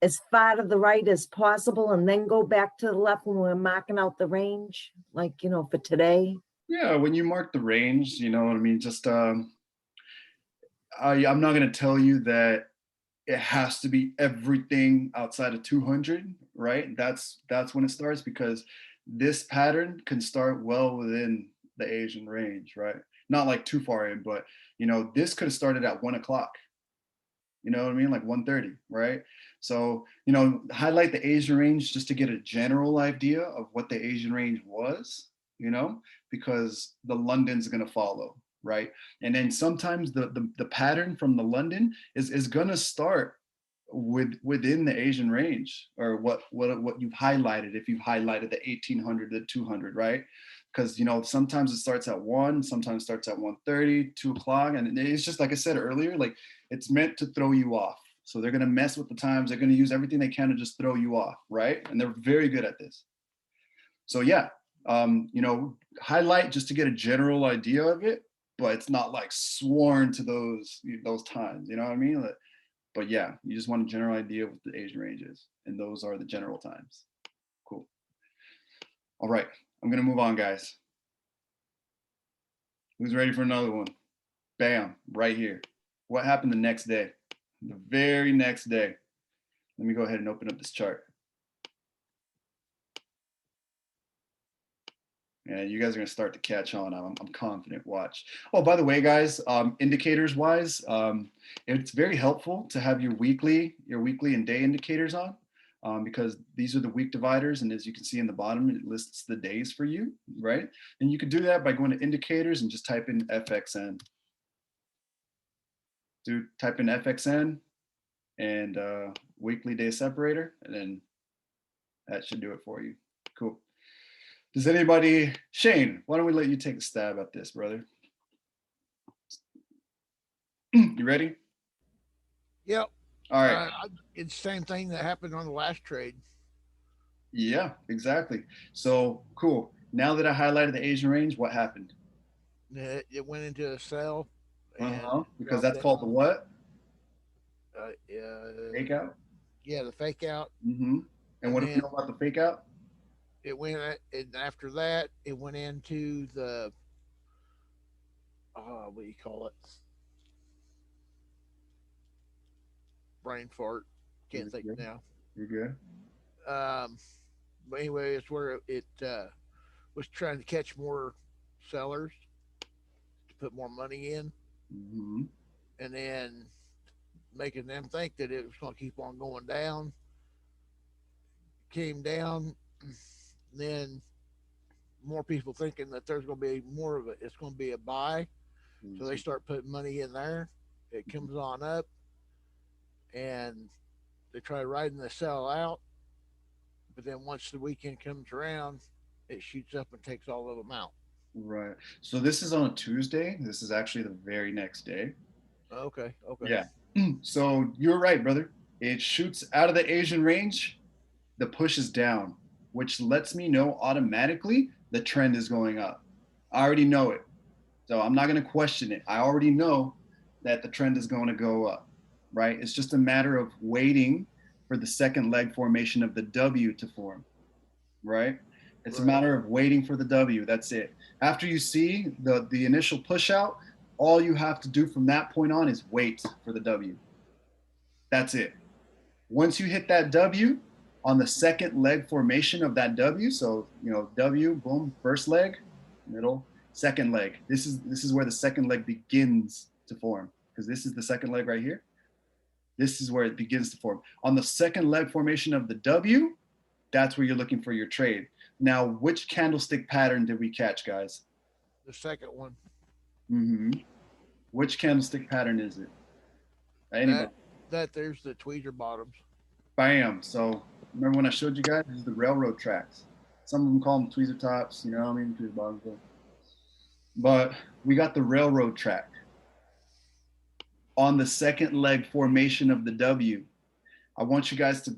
as far to the right as possible and then go back to the left when we're marking out the range, like, for today? Yeah, when you mark the range, you know what I mean? Just I'm not going to tell you that it has to be everything outside of 200, right? That's when it starts, because this pattern can start well within the Asian range, right? Not like too far in, but this could have started at 1 o'clock. You know what I mean? Like 1:30, right? So, highlight the Asian range just to get a general idea of what the Asian range was, because the London's going to follow, right? And then sometimes the pattern from the London is going to start within the Asian range, or what you've highlighted, if you've highlighted the 1800 to 200, right? Because sometimes it starts at 1, sometimes it starts at 1:30, 2 o'clock, and it's just like I said earlier, like it's meant to throw you off. So they're going to mess with the times. They're going to use everything they can to just throw you off, right? And they're very good at this. So yeah, highlight just to get a general idea of it, but it's not like sworn to those times. You know what I mean? But yeah, you just want a general idea of what the Asian range is, and those are the general times. Cool. All right, I'm gonna move on, guys. Who's ready for another one? Bam, right here. What happened the next day? The very next day. Let me go ahead and open up this chart. And you guys are gonna start to catch on. I'm confident. Watch. Oh, by the way, guys, indicators wise, it's very helpful to have your weekly and day indicators on, because these are the week dividers, and as you can see in the bottom, it lists the days for you, right? And you could do that by going to indicators and just type in FXN. Type in FXN and weekly day separator, and then that should do it for you. Cool. Does anybody, Shane, why don't we let you take a stab at this, brother? You ready? Yep. All right. It's the same thing that happened on the last trade. Yeah, exactly. So cool. Now that I highlighted the Asian range, what happened? It went into a sell. Because that's called the what? Fake out? Yeah, the fake out. Mm-hmm. And what do we know about the fake out? It went, and after that, it went into the, what do you call it? Brain fart. Can't think now. You're good. But anyway, it's where it was trying to catch more sellers to put more money in, and then making them think that it was going to keep on going down. Came down, then more people thinking that there's going to be more of it. It's going to be a buy, so they start putting money in there. It comes on up, and they try riding the sell out. But then once the weekend comes around, it shoots up and takes all of them out. Right. So this is on a Tuesday. This is actually the very next day. Okay. Yeah. So you're right, brother. It shoots out of the Asian range. The push is down, which lets me know automatically the trend is going up. I already know it. So I'm not going to question it. I already know that the trend is going to go up, right? It's just a matter of waiting for the second leg formation of the W to form, right? It's a matter of waiting for the W. That's it. After you see the initial push out, all you have to do from that point on is wait for the W. That's it. Once you hit that W, On the second leg formation of that W, so W, boom, first leg, middle, second leg. This is where the second leg begins to form, because this is the second leg right here. This is where it begins to form. On the second leg formation of the W, that's where you're looking for your trade. Now, which candlestick pattern did we catch, guys? The second one. Which candlestick pattern is it? Anybody? That there's the tweezer bottoms. Bam. So remember when I showed you guys, this is the railroad tracks. Some of them call them tweezer tops, you know what I mean? Tweezer bottoms. But we got the railroad track. On the second leg formation of the W, I want you guys to,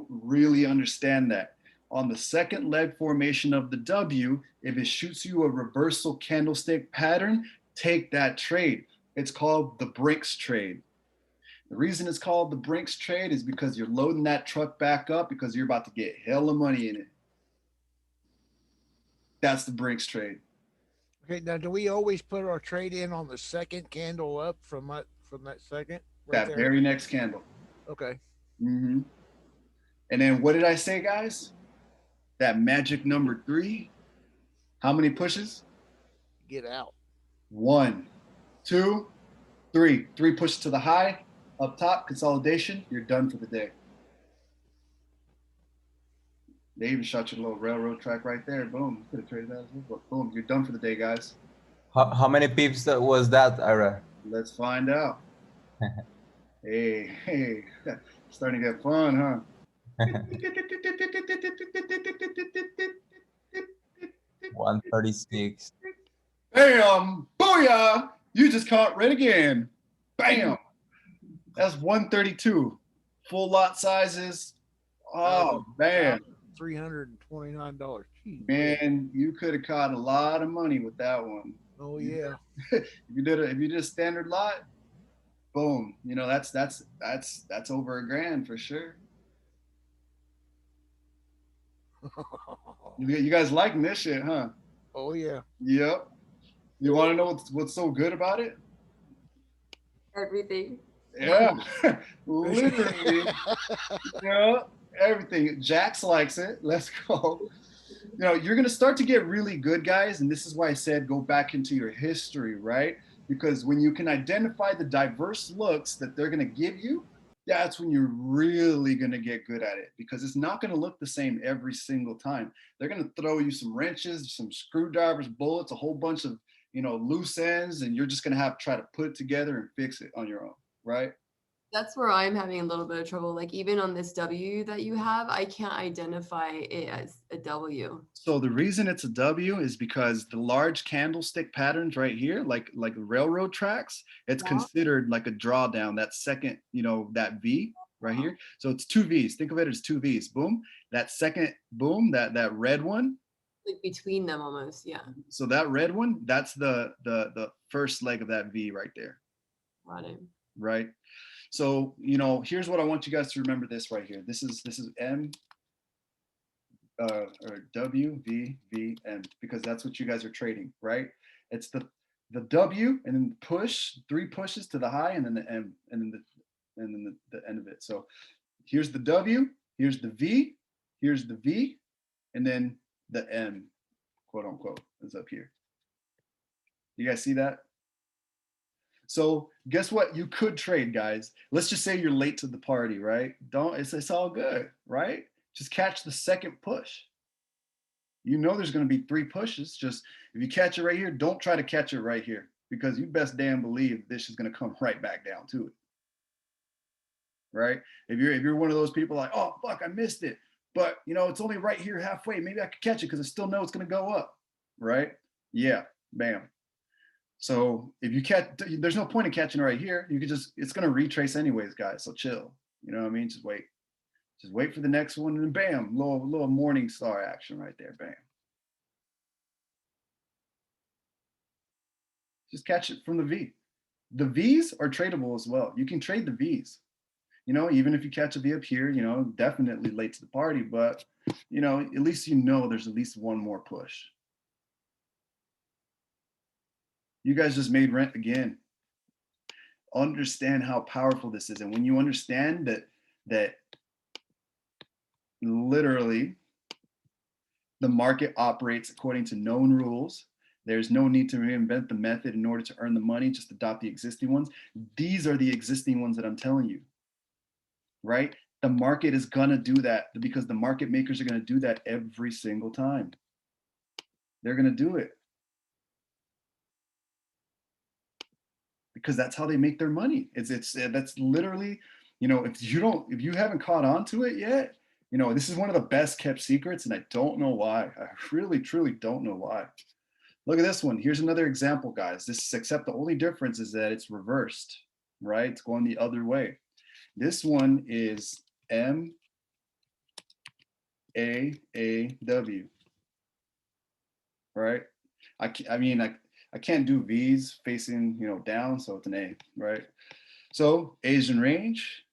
really understand that. On the second leg formation of the W, if it shoots you a reversal candlestick pattern, take that trade. It's called the Brinks trade. The reason it's called the Brinks trade is because you're loading that truck back up because you're about to get hella money in it. That's the Brinks trade. Okay, now do we always put our trade in on the second candle up from that second? Right that very next candle. Okay. And then what did I say, guys? That magic number 3. How many pushes? Get out. 1, 2, 3. 3 pushes to the high, up top, consolidation. You're done for the day. They even shot you a little railroad track right there. Boom. You could have traded that as well, but boom, you're done for the day, guys. How many pips was that, Ira? Let's find out. Hey, starting to get fun, huh? 136. Bam! Booyah! You just caught red again. Bam! That's 132. Full lot sizes. Oh, man. $329. Jeez, man, you could have caught a lot of money with that one. Oh yeah. if you did a standard lot, boom. That's over $1,000 for sure. You guys liking this shit, huh? Oh yeah. Yep. You want to know what's so good about it? Everything. Yeah. Literally. Everything. Jax likes it. Let's go. You're going to start to get really good, guys. And this is why I said go back into your history, right? Because when you can identify the diverse looks that they're going to give you, that's when you're really going to get good at it, because it's not going to look the same every single time. They're going to throw you some wrenches, some screwdrivers, bullets, a whole bunch of, loose ends, and you're just going to have to try to put it together and fix it on your own, right? That's where I'm having a little bit of trouble. Like even on this W that you have, I can't identify it as a W. So the reason it's a W is because the large candlestick patterns right here, like railroad tracks, it's considered like a drawdown. That second, that V right here. So it's 2 V's. Think of it as 2 V's. Boom. That second boom, that red one. Like between them almost, yeah. So that red one, that's the first leg of that V right there. Got it. Right. So, here's what I want you guys to remember this right here. This is M or W, V, V, M, because that's what you guys are trading, right? It's the W and then push, 3 pushes to the high, and then the M, and then the end of it. So here's the W, here's the V, here's the V, and then the M, quote unquote, is up here. You guys see that? So guess what? You could trade, guys. Let's just say you're late to the party, right? It's all good, right? Just catch the second push. There's going to be 3 pushes. Just if you catch it right here, don't try to catch it right here, because you best damn believe this is going to come right back down to it. Right? If you're one of those people like, oh fuck, I missed it, but it's only right here halfway. Maybe I could catch it because I still know it's going to go up, right? Yeah, bam. So if you catch, there's no point in catching right here. You could it's going to retrace anyways, guys. So chill. You know what I mean? Just wait for the next one, and bam, little morning star action right there. Bam. Just catch it from the V. The V's are tradable as well. You can trade the V's. Even if you catch a V up here, definitely late to the party, but at least there's at least one more push. You guys just made rent again. Understand how powerful this is. And when you understand that literally, the market operates according to known rules. There's no need to reinvent the method in order to earn the money, just adopt the existing ones. These are the existing ones that I'm telling you, right? The market is gonna do that because the market makers are gonna do that every single time. They're gonna do it. Because that's how they make their money. That's literally, if you haven't caught on to it yet, this is one of the best kept secrets, and I don't know why. I really, truly don't know why. Look at this one. Here's another example, guys. Except the only difference is that it's reversed, right? It's going the other way. This one is MAAW, right? I can't do V's facing, down, so it's an A, right? So Asian range,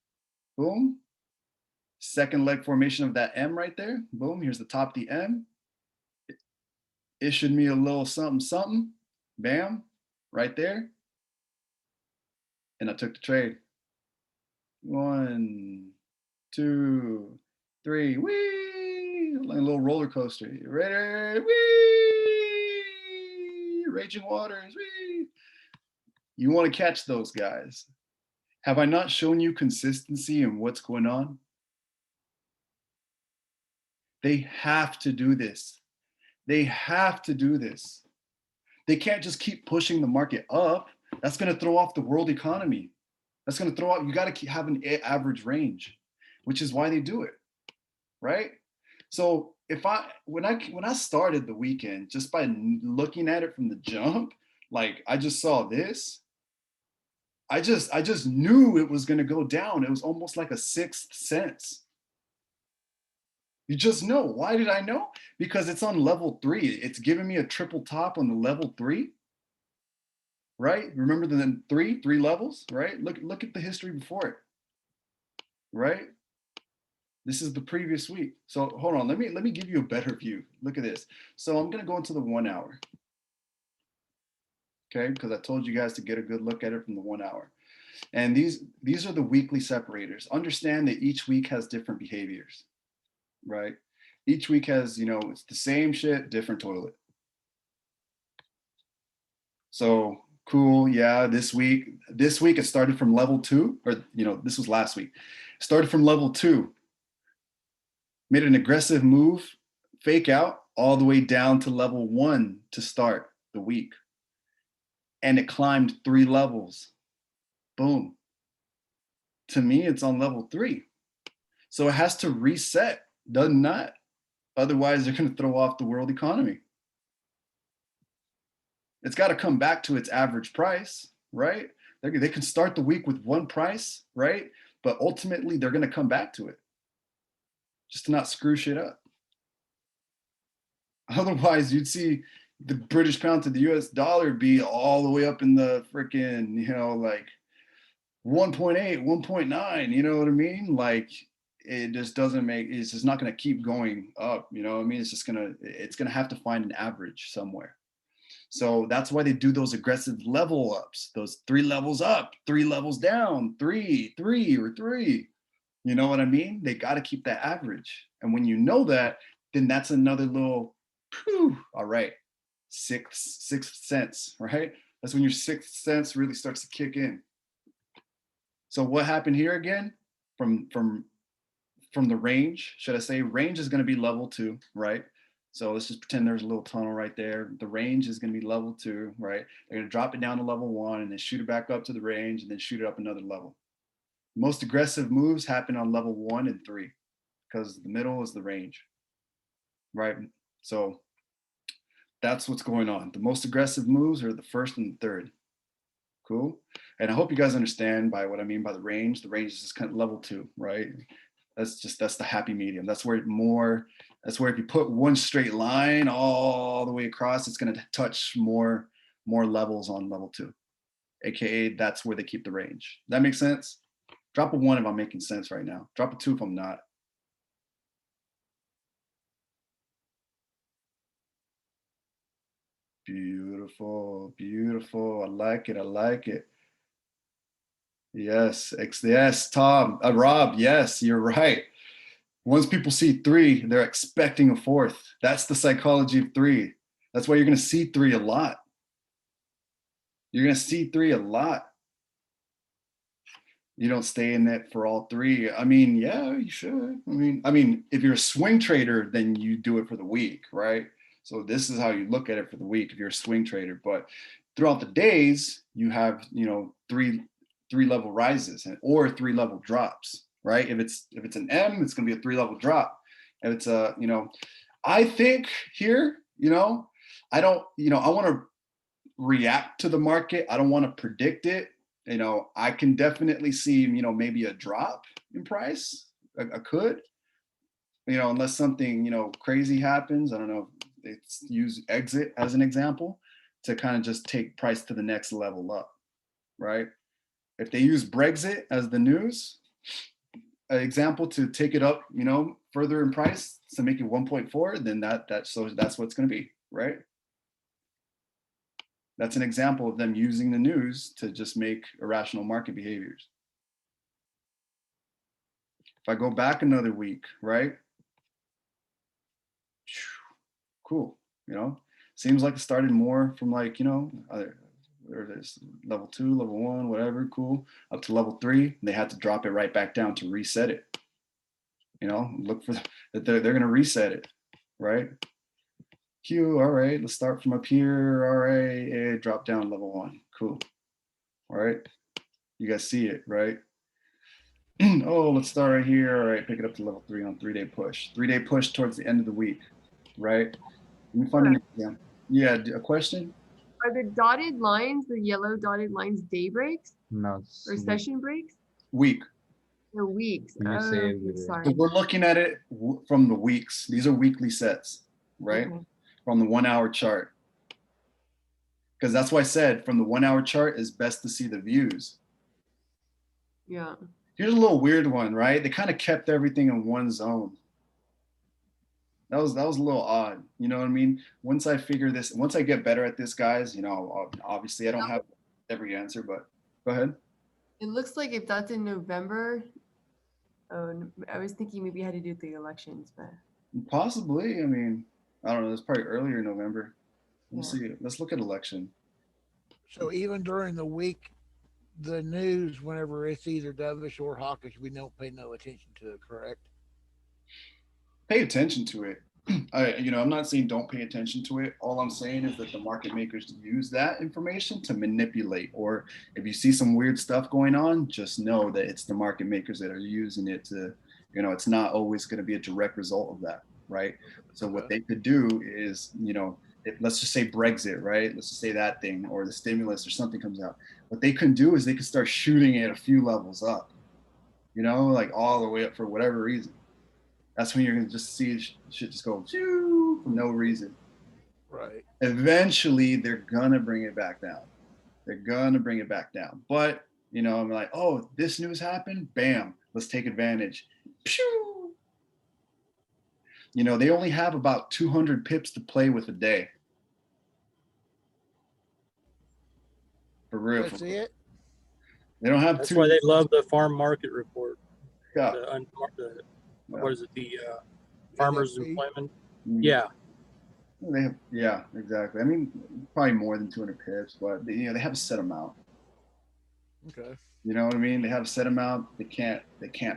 boom. Second leg formation of that M right there, boom. Here's the top of the M. It issued me a little something, something, bam, right there. And I took the trade. 1, 2, 3, whee, like a little roller coaster. Ready, whee, raging waters, whee. You want to catch those guys. Have I not shown you consistency in what's going on? They have to do this. They have to do this. They can't just keep pushing the market up. That's going to throw off the world economy. That's going to throw out, you got to have an average range, which is why they do it, right? So when I started the weekend, just by looking at it from the jump, like I just saw this, I just knew it was going to go down. It was almost like a sixth sense. You just know. Why did I know? Because it's on level 3. It's giving me a triple top on the level 3, right? Remember the three levels, right? Look at the history before it, right? This is the previous week. So hold on, let me give you a better view. Look at this. So I'm gonna go into the 1 hour, okay? Because I told you guys to get a good look at it from the 1 hour. And these are the weekly separators. Understand that each week has different behaviors, right? Each week has, it's the same shit, different toilet. So cool, yeah, this week it started from level 2, or this was last week. It started from level 2, made an aggressive move, fake out, all the way down to level 1 to start the week. And it climbed 3 levels. Boom. To me, it's on level 3. So it has to reset, does not. Otherwise, they're going to throw off the world economy. It's got to come back to its average price, right? They can start the week with one price, right? But ultimately, they're going to come back to it just to not screw shit up. Otherwise, you'd see the British pound to the US dollar be all the way up in the freaking, like 1.8, 1.9, you know what I mean? Like it just doesn't it's just not going to keep going up, you know what I mean? It's going to have to find an average somewhere. So that's why they do those aggressive level ups, those 3 levels up, 3 levels down, 3, 3, or 3. You know what I mean? They got to keep that average. And when you know that, then that's another little, all right, sixth sense, right? That's when your sixth sense really starts to kick in. So what happened here again? From the range, should I say, range is going to be level 2, right? So let's just pretend there's a little tunnel right there. The range is going to be level 2, right? They're going to drop it down to level 1 and then shoot it back up to the range and then shoot it up another level. Most aggressive moves happen on level 1 and 3 because the middle is the range, right? So that's what's going on. The most aggressive moves are the first and the third. Cool. And I hope you guys understand by what I mean by the range. The range is just kind of level 2, right? That's the happy medium. That's where if you put one straight line all the way across, it's going to touch more levels on level 2, aka that's where they keep the range. That makes sense? Drop a 1 if I'm making sense right now. Drop a 2 if I'm not. Beautiful, beautiful. I like it. I like it. Yes, yes, Tom, Rob. Yes, you're right. Once people see 3, they're expecting a 4th. That's the psychology of 3. That's why you're going to see 3 a lot. You're going to see 3 a lot. You don't stay in it for all 3. I mean, yeah, you should. I mean, if you're a swing trader, then you do it for the week, right? So this is how you look at it for the week if you're a swing trader. But throughout the days, you have, you know, three level rises or 3 level drops, right? If it's an M, it's going to be a 3 level drop. If it's a, you know, I think here, you know, I don't, you know, I want to react to the market. I don't want to predict it. You know, I can definitely see, you know, maybe a drop in price. I could, you know, unless something, you know, crazy happens. I don't know. It's use exit as an example to kind of just take price to the next level up, right? If they use Brexit as the news example to take it up, you know, further in price to make it 1.4, then that's what it's going to be, right? That's an example of them using the news to just make irrational market behaviors. If I go back another week, right? Cool, you know, seems like it started more from like, you know, there's level 2, level 1, whatever, cool, up to level 3. They had to drop it right back down to reset it. You know, look for that they're going to reset it, right? Q, all right, let's start from up here. All right, drop down level 1, cool. All right, you guys see it, right? Oh, let's start right here. All right, pick it up to level 3 on 3-day push. 3-day push towards the end of the week, right? Let me find an example. Yeah, a question? Are the dotted lines, the yellow dotted lines, day breaks No, or session breaks? Week. Or weeks? You Oh, say okay, So sorry. we're looking at it from the weeks. These are weekly sets, right? Okay. From the 1-hour chart. Because that's why I said from the 1-hour chart is best to see the views. Yeah. Here's a little weird one, right? They kind of kept everything in one zone. That was a little odd. You know what I mean? Once I get better at this, guys, you know, obviously I don't have every answer, but go ahead. It looks like if that's in November, oh, I was thinking maybe I had to do the elections, but Possibly. I mean, I don't know. It's probably earlier in November. Let's yeah. see. Let's look at election. So even during the week, the news, whenever it's either dovish or hawkish, we don't pay no attention to it, correct? Pay attention to it. I'm not saying don't pay attention to it. All I'm saying is that the market makers use that information to manipulate. Or if you see some weird stuff going on, just know that it's the market makers that are using it to, you know, it's not always going to be a direct result of that, right? So what they could do is, you know, let's just say Brexit, right? Let's just say that thing or the stimulus or something comes out. What they can do is they can start shooting it a few levels up, you know, like all the way up for whatever reason. That's when you're gonna just see shit just go for no reason. Right. Eventually, they're gonna bring it back down. They're gonna bring it back down. But you know, I'm like, oh, this news happened. Bam, let's take advantage. Pew! You know, they only have about 200 pips to play with a day. For real. That's it. They don't have. That's why they love the farm market report. Yeah. What is it? The farmers NFP? employment. Mm-hmm. Yeah. They have, yeah, exactly. I mean, probably more than 200 pips, but they have a set amount. Okay. You know what I mean? They have a set amount. They can't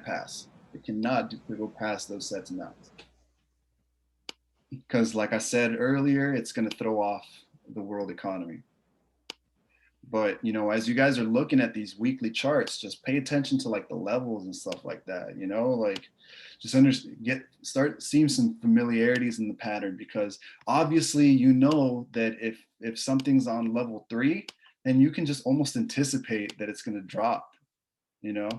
pass. They cannot go past those sets amounts. Because like I said earlier, it's going to throw off the world economy. But, you know, as you guys are looking at these weekly charts, just pay attention to like the levels and stuff like that, you know, like just start seeing some familiarities in the pattern, because obviously, you know, that if something's on level 3, then you can just almost anticipate that it's going to drop, you know.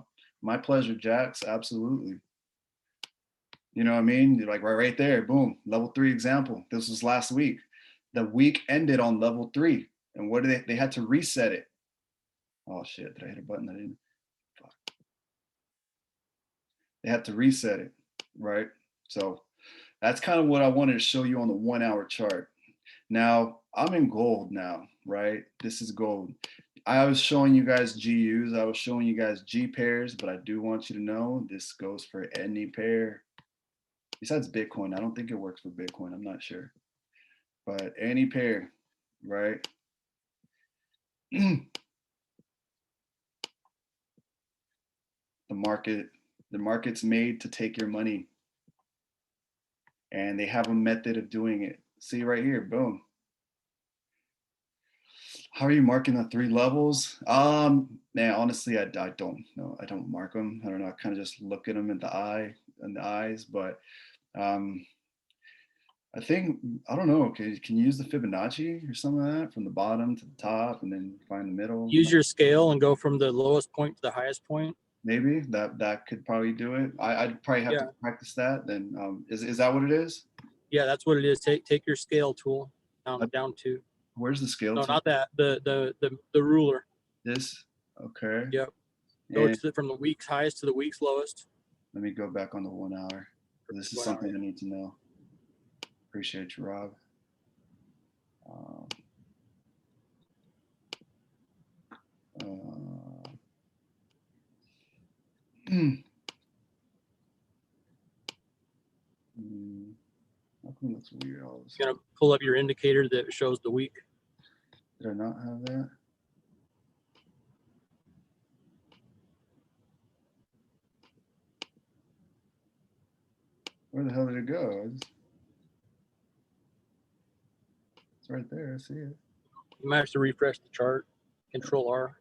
My pleasure, Jax. Absolutely. You know what I mean? You're like right there, boom, level 3 example. This was last week. The week ended on level 3. And what did they had to reset it. Oh shit, did I hit a button that didn't? Fuck. They had to reset it, right? So that's kind of what I wanted to show you on the 1-hour chart. Now, I'm in gold now, right? This is gold. I was showing you guys GUs, I was showing you guys G pairs, but I do want you to know this goes for any pair. besides Bitcoin. I don't think it works for Bitcoin. I'm not sure. But any pair, right? The market's made to take your money, and they have a method of doing it. See right here, boom. How are you marking the 3 levels? Man, honestly, I don't know. I don't mark them. I don't know. I kind of just look at them in the eyes. But I think, I don't know. Okay, can you use the Fibonacci or some of that from the bottom to the top, and then find the middle? Use your scale and go from the lowest point to the highest point. Maybe that could probably do it. I'd probably have to practice that. Then is that what it is? Yeah, that's what it is. Take your scale tool down to. Where's the scale? No, tool? not that. The ruler. This. Okay. Yep. Go to from the week's highest to the week's lowest. Let me go back on the 1 hour. This is something I need to know. Appreciate you, Rob. How come it looks weird all of a sudden? You're gonna pull up your indicator that shows the week. Did I not have that? Where the hell did it go? It's right there. I see it. You might have to refresh the chart. Control R.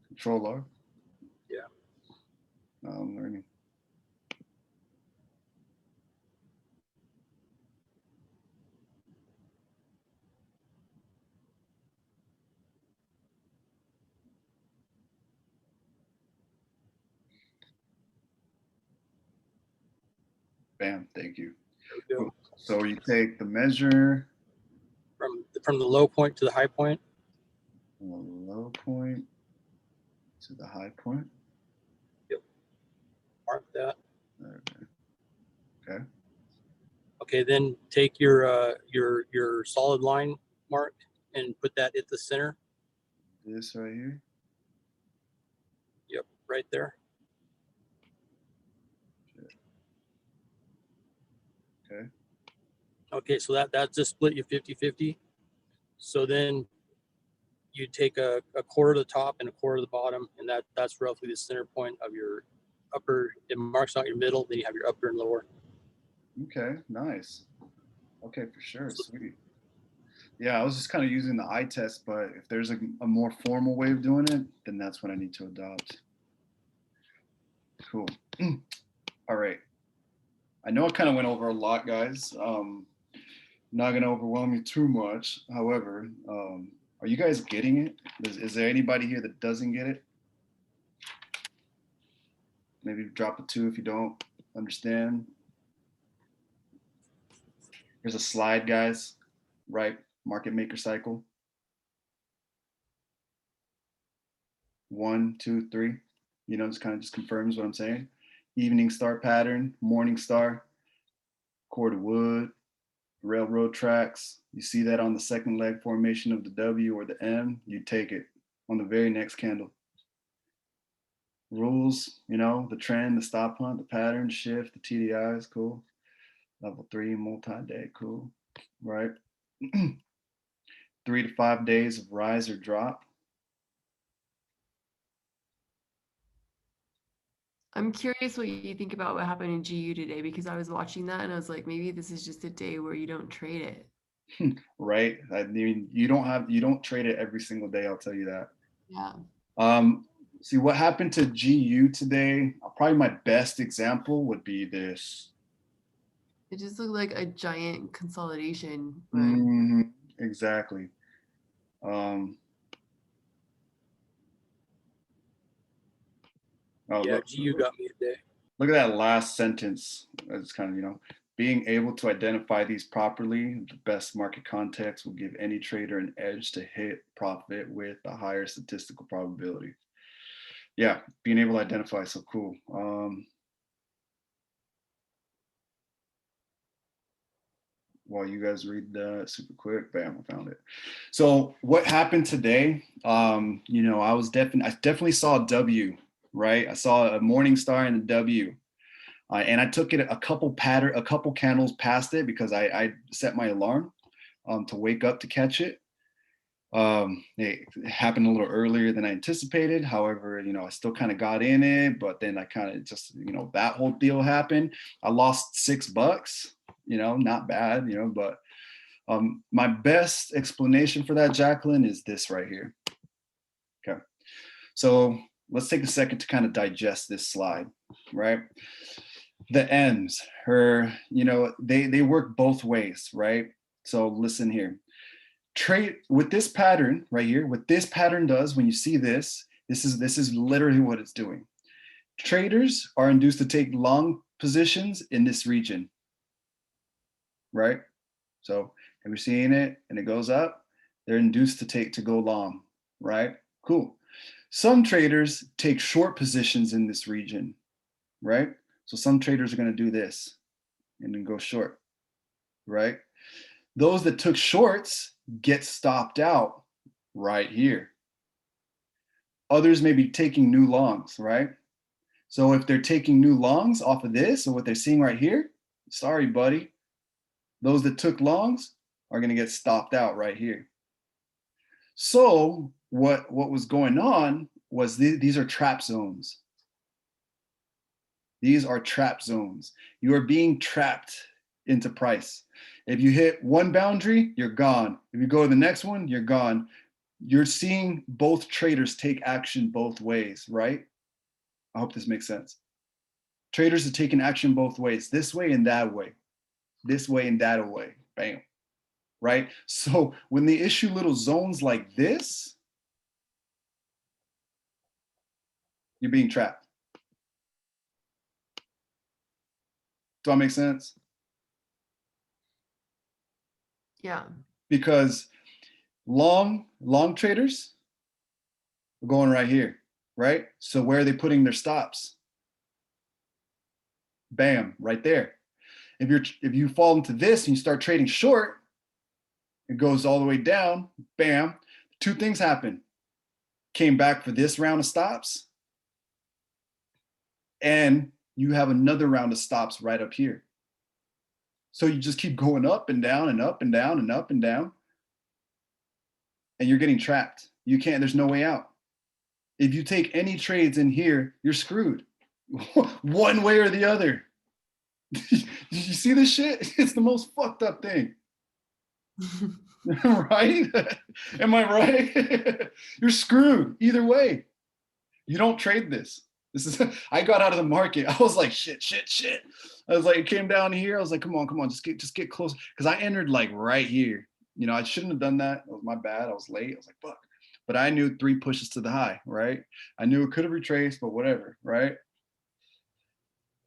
Control R? Yeah. No, I'm learning. Bam, thank you. There we go. So you take the measure from the low point to the high point. From the low point to the high point. Yep. Mark that. Okay. Okay, then take your solid line mark and put that at the center. This right here. Yep, right there. Okay. Okay, so that just split you 50-50. So then you take a quarter of the top and a quarter of the bottom, and that's roughly the center point of your upper. It marks out your middle, then you have your upper and lower. Okay, nice. Okay, for sure, sweet. Yeah, I was just kind of using the eye test, but if there's a more formal way of doing it, then that's what I need to adopt. Cool. All right. I know I kind of went over a lot, guys. Not going to overwhelm you too much. However, are you guys getting it? Is there anybody here that doesn't get it? Maybe drop a 2 if you don't understand. Here's a slide, guys. Right, market maker cycle. 1, 2, 3. You know, this kind of just confirms what I'm saying. Evening star pattern, morning star, cord of wood, railroad tracks. You see that on the second leg formation of the W or the M, you take it on the very next candle. Rules, you know, the trend, the stop hunt, the pattern, shift, the TDIs, cool. Level 3, multi-day, cool, right? 3 to 5 days of rise or drop. I'm curious what you think about what happened in GU today, because I was watching that and I was like, maybe this is just a day where you don't trade it. Right? I mean, you don't trade it every single day, I'll tell you that. Yeah. See what happened to GU today. Probably my best example would be this. It just looked like a giant consolidation. Mm-hmm. Exactly. Oh, yeah, GU got me today. Look at that last sentence. It's kind of, you know, being able to identify these properly, the best market context will give any trader an edge to hit profit with a higher statistical probability. Yeah, being able to identify, so cool. While you guys read that super quick, bam, I found it. So what happened today? You know, I definitely saw a W, right? I saw a morning star and a W. And I took it a couple candles past it because I set my alarm to wake up to catch it. It happened a little earlier than I anticipated. However, you know, I still kind of got in it, but then I kind of just, you know, that whole deal happened. I lost $6, you know, not bad, you know, but my best explanation for that, Jacqueline, is this right here. Okay. So let's take a second to kind of digest this slide, right? The M's, you know, they work both ways, right? So listen here. Trade with this pattern right here, what this pattern does when you see this is literally what it's doing. Traders are induced to take long positions in this region, right? So if we're seeing it and it goes up, they're induced to go long, right? Cool. Some traders take short positions in this region, right? So some traders are going to do this and then go short, right? Those that took shorts get stopped out right here. Others may be taking new longs, right? So if they're taking new longs off of this or what they're seeing right here, sorry, buddy. Those that took longs are going to get stopped out right here. So what was going on was these are trap zones. These are trap zones. You are being trapped into price. If you hit one boundary, you're gone. If you go to the next one, you're gone. You're seeing both traders take action both ways, right? I hope this makes sense. Traders are taking action both ways, this way and that way, this way and that way, bam, right? So when they issue little zones like this, you're being trapped. Does that make sense? Yeah. Because long traders are going right here, right? So where are they putting their stops? Bam, right there. If you fall into this and you start trading short, it goes all the way down, bam. Two things happen. Came back for this round of stops, and you have another round of stops right up here. So you just keep going up and down and up and down and up and down, and you're getting trapped. You can't, there's no way out. If you take any trades in here, you're screwed one way or the other. Did you see this shit? It's the most fucked up thing. Right? Am I right? You're screwed either way. You don't trade this. I got out of the market. I was like, shit. I was like, it came down here. I was like, come on, just get close. Because I entered like right here. You know, I shouldn't have done that. It was my bad. I was late. I was like, fuck. But I knew 3 pushes to the high, right? I knew it could have retraced, but whatever, right?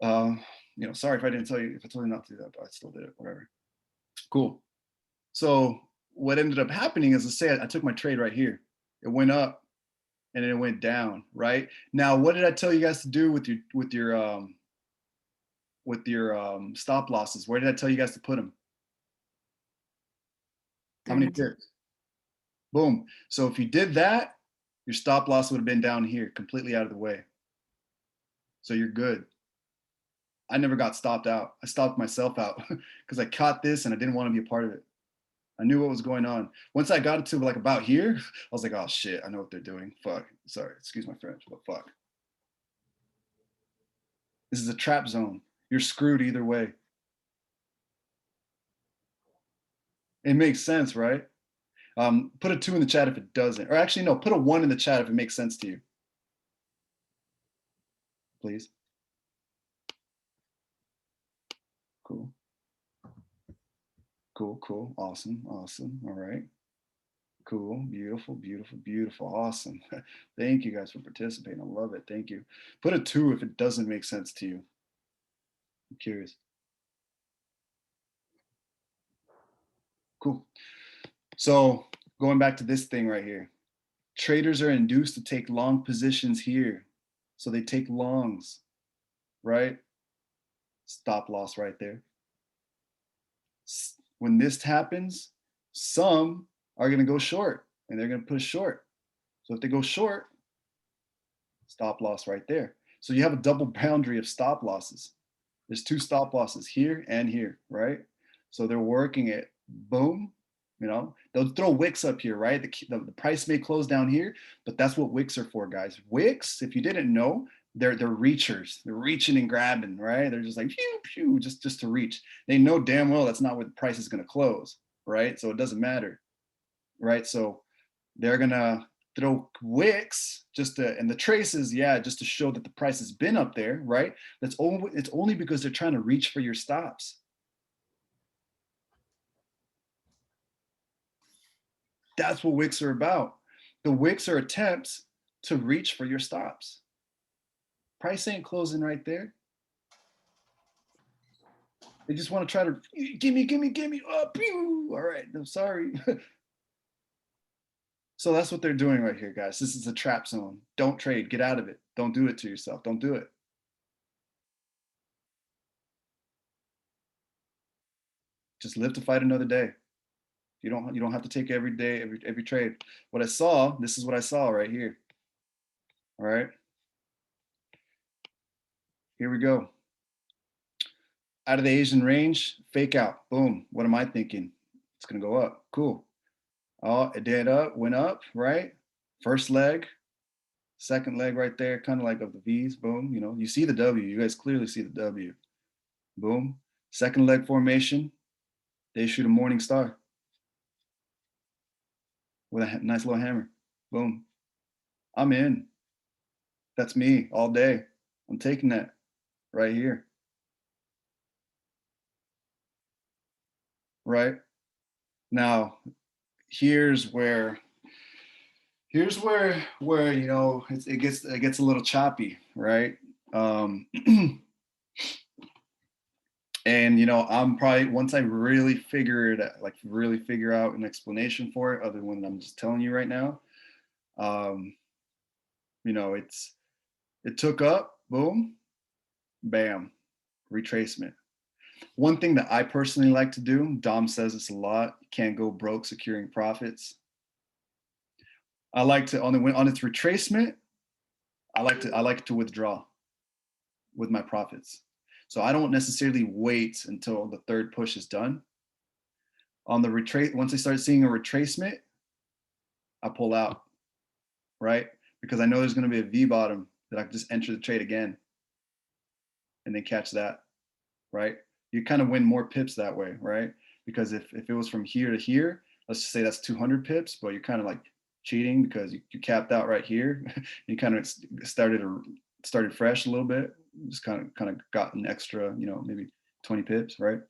You know, sorry if I didn't tell you, if I told you not to do that, but I still did it, whatever. Cool. So what ended up happening is, let's say I took my trade right here. It went up and then it went down, right? Now, what did I tell you guys to do with your stop losses? Where did I tell you guys to put them? How many pips? Boom. So if you did that, your stop loss would have been down here, completely out of the way. So you're good. I never got stopped out. I stopped myself out because I caught this and I didn't want to be a part of it. I knew what was going on. Once I got it to like about here, I was like, oh shit, I know what they're doing. Fuck. Sorry, excuse my French, but fuck. This is a trap zone. You're screwed either way. It makes sense, right? Put a 2 in the chat if it doesn't. Or actually, no, put a 1 in the chat if it makes sense to you. Please. Cool. Cool. Awesome. All right. Cool. Beautiful. Awesome. Thank you guys for participating. I love it. Thank you. Put a 2 if it doesn't make sense to you. I'm curious. Cool. So going back to this thing right here, traders are induced to take long positions here. So they take longs, right? Stop loss right there. When this happens, some are going to go short and they're going to push short. So if they go short, stop loss right there. So you have a double boundary of stop losses. There's 2 stop losses here and here, right? So they're working it, boom, you know, they'll throw wicks up here, right? The price may close down here, but that's what wicks are for, guys. Wicks, if you didn't know, they're reachers. They're reaching and grabbing, right? They're just like pew pew, just to reach. They know damn well that's not where the price is going to close, right? So it doesn't matter, right? So they're gonna throw wicks just to, and the traces, yeah, just to show that the price has been up there, right? It's only because they're trying to reach for your stops. That's what wicks are about. The wicks are attempts to reach for your stops. Price ain't closing right there. They just want to try to give me. Oh, pew. All right, I'm sorry. So that's what they're doing right here, guys. This is a trap zone. Don't trade. Get out of it. Don't do it to yourself. Don't do it. Just live to fight another day. You don't have to take every day, every trade. What I saw, this is what I saw right here. All right. Here we go. Out of the Asian range, fake out. Boom. What am I thinking? It's gonna go up. Cool. Oh, it did up, went up, right? First leg, second leg right there, kind of like of the V's. Boom. You know, you see the W. You guys clearly see the W. Boom. Second leg formation. They shoot a morning star with a nice little hammer. Boom. I'm in. That's me all day. I'm taking that right here. Right? Now, here's where you know it gets a little choppy, right? And you know, I'm probably, once I really figure it out, like really figure out an explanation for it, other than I'm just telling you right now, you know, it took up, boom, bam, retracement. One thing that I personally like to do, Dom says this a lot, can't go broke securing profits. I like to, on its retracement, I like to withdraw with my profits. So I don't necessarily wait until the third push is done. On the retrace, once I start seeing a retracement, I pull out, right? Because I know there's going to be a V bottom that I can just enter the trade again and then catch that, right? You kind of win more pips that way, right? Because if it was from here to here, let's just say that's 200 pips, but you're kind of like cheating because you capped out right here. You kind of started fresh a little bit, just kind of got an extra, you know, maybe 20 pips, right?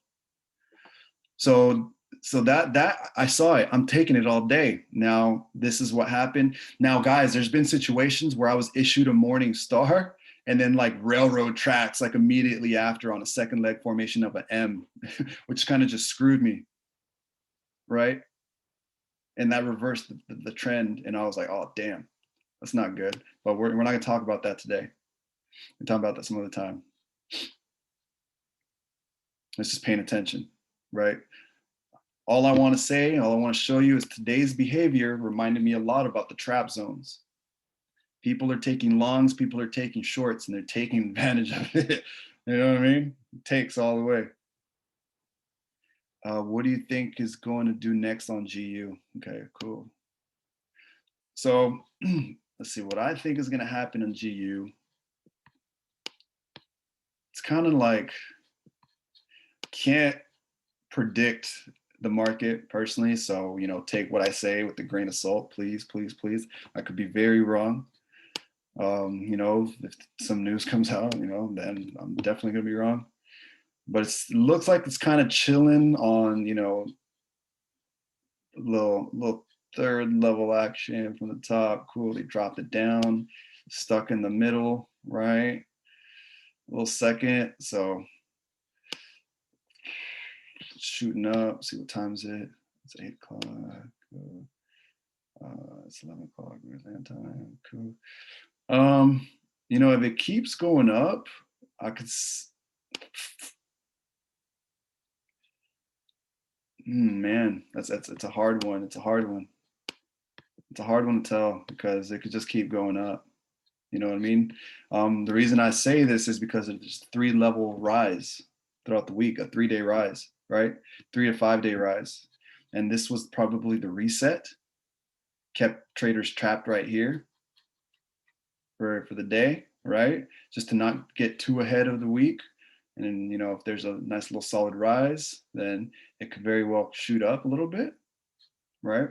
So that I saw it. I'm taking it all day. Now, this is what happened. Now, guys, there's been situations where I was issued a morning star and then like railroad tracks like immediately after on a second leg formation of an M, which kind of just screwed me, right? And that reversed the trend. And I was like, oh, damn, that's not good. But we're not going to talk about that today. We'll talk about that some other time. Let's just paying attention, right? All I want to say, all I want to show you is today's behavior reminded me a lot about the trap zones. People are taking longs, people are taking shorts, and they're taking advantage of it. You know what I mean? It takes all the way. What do you think is going to do next on GU? Okay, cool. So let's see what I think is going to happen in GU. It's kind of like, can't predict the market personally. So, you know, take what I say with a grain of salt, please, please, please. I could be very wrong. You know, if some news comes out, you know, then I'm definitely gonna be wrong. But it looks like it's kind of chilling on, you know, little third level action from the top. Cool, they dropped it down, stuck in the middle, right? A little second, so shooting up. See what time is it? It's 8 o'clock. It's 11 o'clock. Where's that time? Cool. You know, if it keeps going up, I could. Man, it's a hard one. It's a hard one. It's a hard one to tell because it could just keep going up. You know what I mean? The reason I say this is because of this 3-level rise throughout the week, a 3-day rise, right? 3 to 5 day rise. And this was probably the reset, kept traders trapped right here for the day, right? Just to not get too ahead of the week. And then, you know, if there's a nice little solid rise, then it could very well shoot up a little bit, right?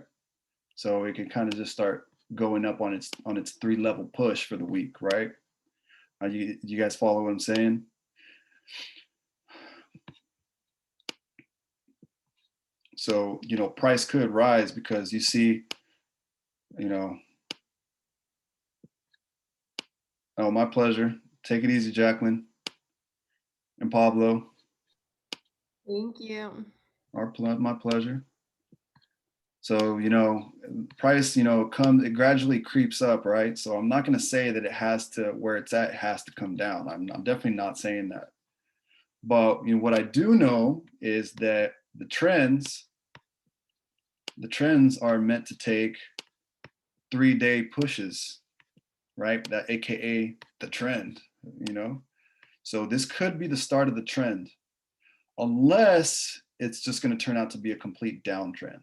So it can kind of just start going up on its 3-level push for the week, right? You guys follow what I'm saying? So, you know, price could rise because you see, you know, oh, my pleasure. Take it easy, Jacqueline and Pablo. Thank you. My pleasure. So, you know, price, you know, it gradually creeps up, right? So I'm not going to say that it has to, where it's at, it has to come down. I'm definitely not saying that. But, you know, what I do know is that the trends are meant to take 3-day pushes, right? That AKA the trend, you know? So this could be the start of the trend, unless it's just going to turn out to be a complete downtrend,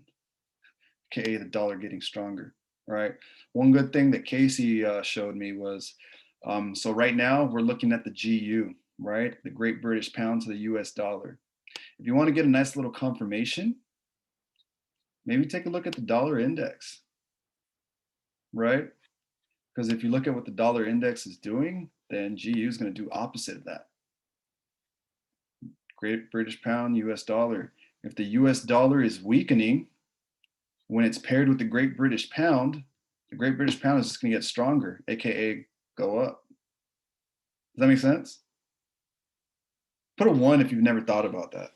aka the dollar getting stronger, right? One good thing that Casey showed me was, so right now we're looking at the GU, right? The Great British Pound to the US dollar. If you want to get a nice little confirmation, maybe take a look at the dollar index, right? Because if you look at what the dollar index is doing, then GU is going to do opposite of that. Great British Pound, US dollar. If the US dollar is weakening, when it's paired with the Great British Pound, the Great British Pound is just going to get stronger, aka go up. Does that make sense? Put a 1 if you've never thought about that.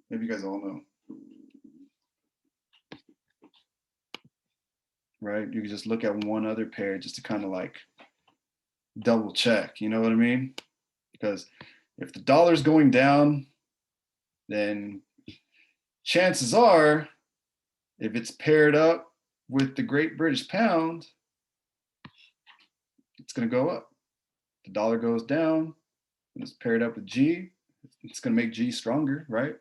Maybe you guys all know. Right? You can just look at one other pair just to kind of like double check, you know what I mean? Because if the dollar's going down, then chances are, if it's paired up with the Great British Pound, it's going to go up. The dollar goes down, and it's paired up with G, it's going to make G stronger, right?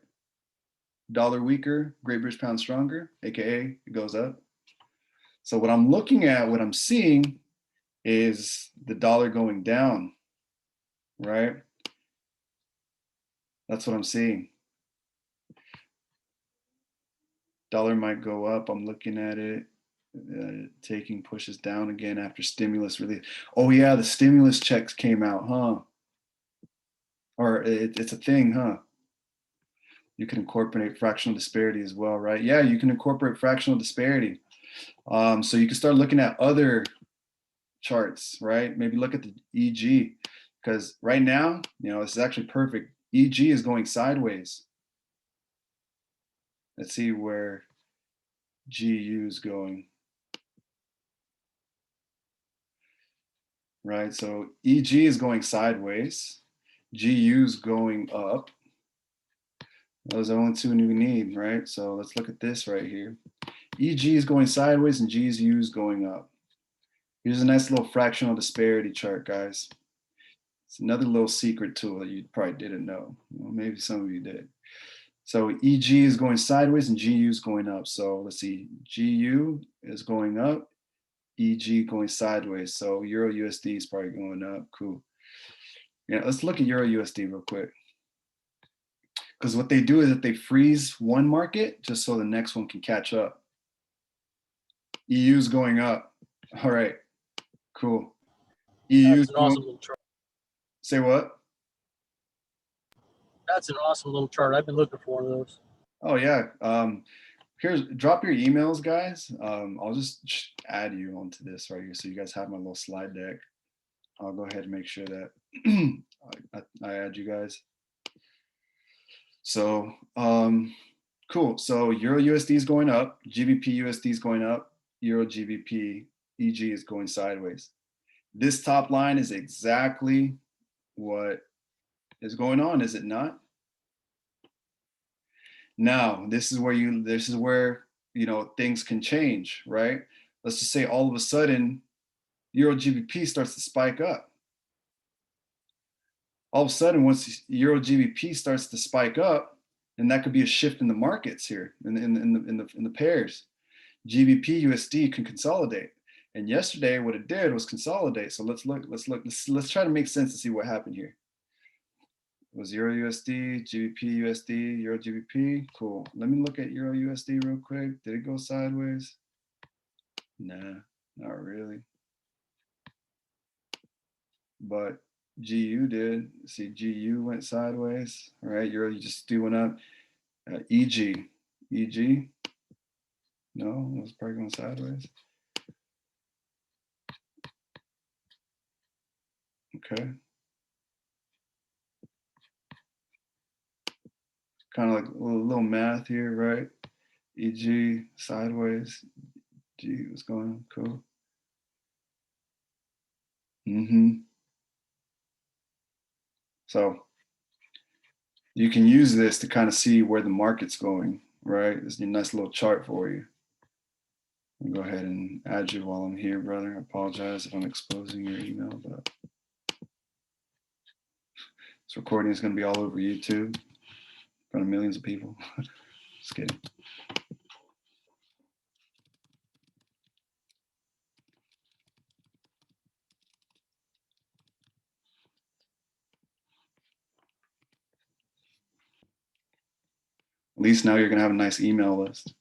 Dollar weaker, Great British Pound stronger, aka it goes up. So what I'm looking at, what I'm seeing is the dollar going down, right? That's what I'm seeing. Dollar might go up. I'm looking at it, taking pushes down again after stimulus relief. Oh yeah, the stimulus checks came out, huh? Or it's a thing, huh? You can incorporate fractional disparity as well, right? Yeah, you can incorporate fractional disparity. So you can start looking at other charts, right? Maybe look at the EG, because right now, you know, this is actually perfect. EG is going sideways. Let's see where GU is going. Right, so EG is going sideways, GU is going up. Those are the only two we need, right? So let's look at this right here. EG is going sideways and GU is going up. Here's a nice little fractional disparity chart, guys. It's another little secret tool that you probably didn't know. Well, maybe some of you did. So EG is going sideways and GU is going up. So let's see, GU is going up, EG going sideways. So Euro USD is probably going up. Cool. Yeah, let's look at Euro USD real quick. Because what they do is that they freeze one market just so the next one can catch up. EU's going up. All right, cool. EU's That's an awesome little chart. Say what? That's an awesome little chart. I've been looking for one of those. Oh yeah. Drop your emails, guys. I'll just add you onto this right here so you guys have my little slide deck. I'll go ahead and make sure that I add you guys. So cool. So Euro USD is going up, GBP USD is going up, Euro GBP EG is going sideways. This top line is exactly what is going on, is it not? Now, this is where you know things can change, right? Let's just say all of a sudden Euro GBP starts to spike up. All of a sudden, once Euro GBP starts to spike up, and that could be a shift in the markets here in the pairs. GBP USD can consolidate. And yesterday, what it did was consolidate. So let's try to make sense to see what happened here. It was Euro USD, GBP USD, Euro GBP. Cool. Let me look at Euro USD real quick. Did it go sideways? Nah, not really. But GU did. See, GU went sideways. All right, Euro USD went up. EG. No, it was probably going sideways. Okay. Kind of like a little math here, right? EG sideways. G was going cool. So you can use this to kind of see where the market's going, right? It's a nice little chart for you. I'll go ahead and add you while I'm here, brother. I apologize if I'm exposing your email, but this recording is going to be all over YouTube in front of millions of people. Just kidding. At least now you're going to have a nice email list.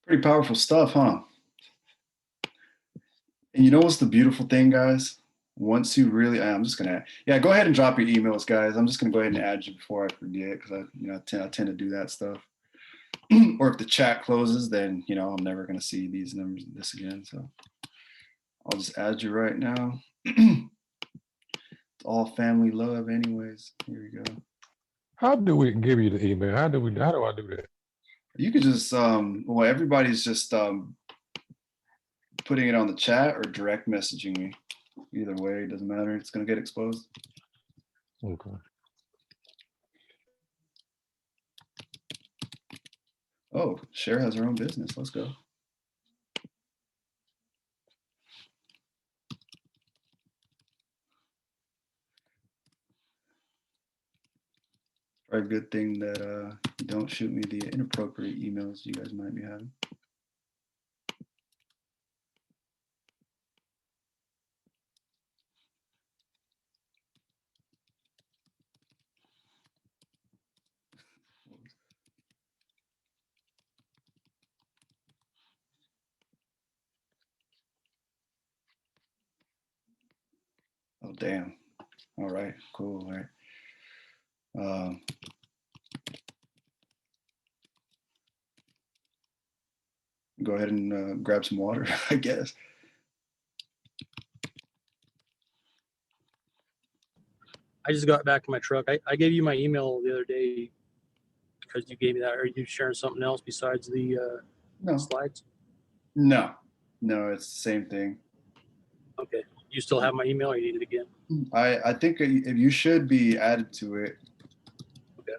Pretty powerful stuff, huh? And you know what's the beautiful thing, guys? Once you really, I'm just gonna, yeah, go ahead and drop your emails, guys. I'm just gonna go ahead and add you before I forget, because I tend to do that stuff. Or if the chat closes, then I'm never gonna see these numbers this again. So I'll just add you right now. It's all family love, anyways. Here we go. How do we give you the email? How do I do that? You could just, well, everybody's just putting it on the chat or direct messaging me. Either way, it doesn't matter. It's gonna get exposed. Okay. Oh, Cher has her own business. Let's go. Probably a good thing that you don't shoot me the inappropriate emails you guys might be having. Oh, damn. All right, cool. All right. Go ahead and grab some water, I guess. I just got back to my truck. I gave you my email the other day because you gave me that. Are you sharing something else besides the slides? No, it's the same thing. Okay. You still have my email, or you need it again? I think if you should be added to it. Okay.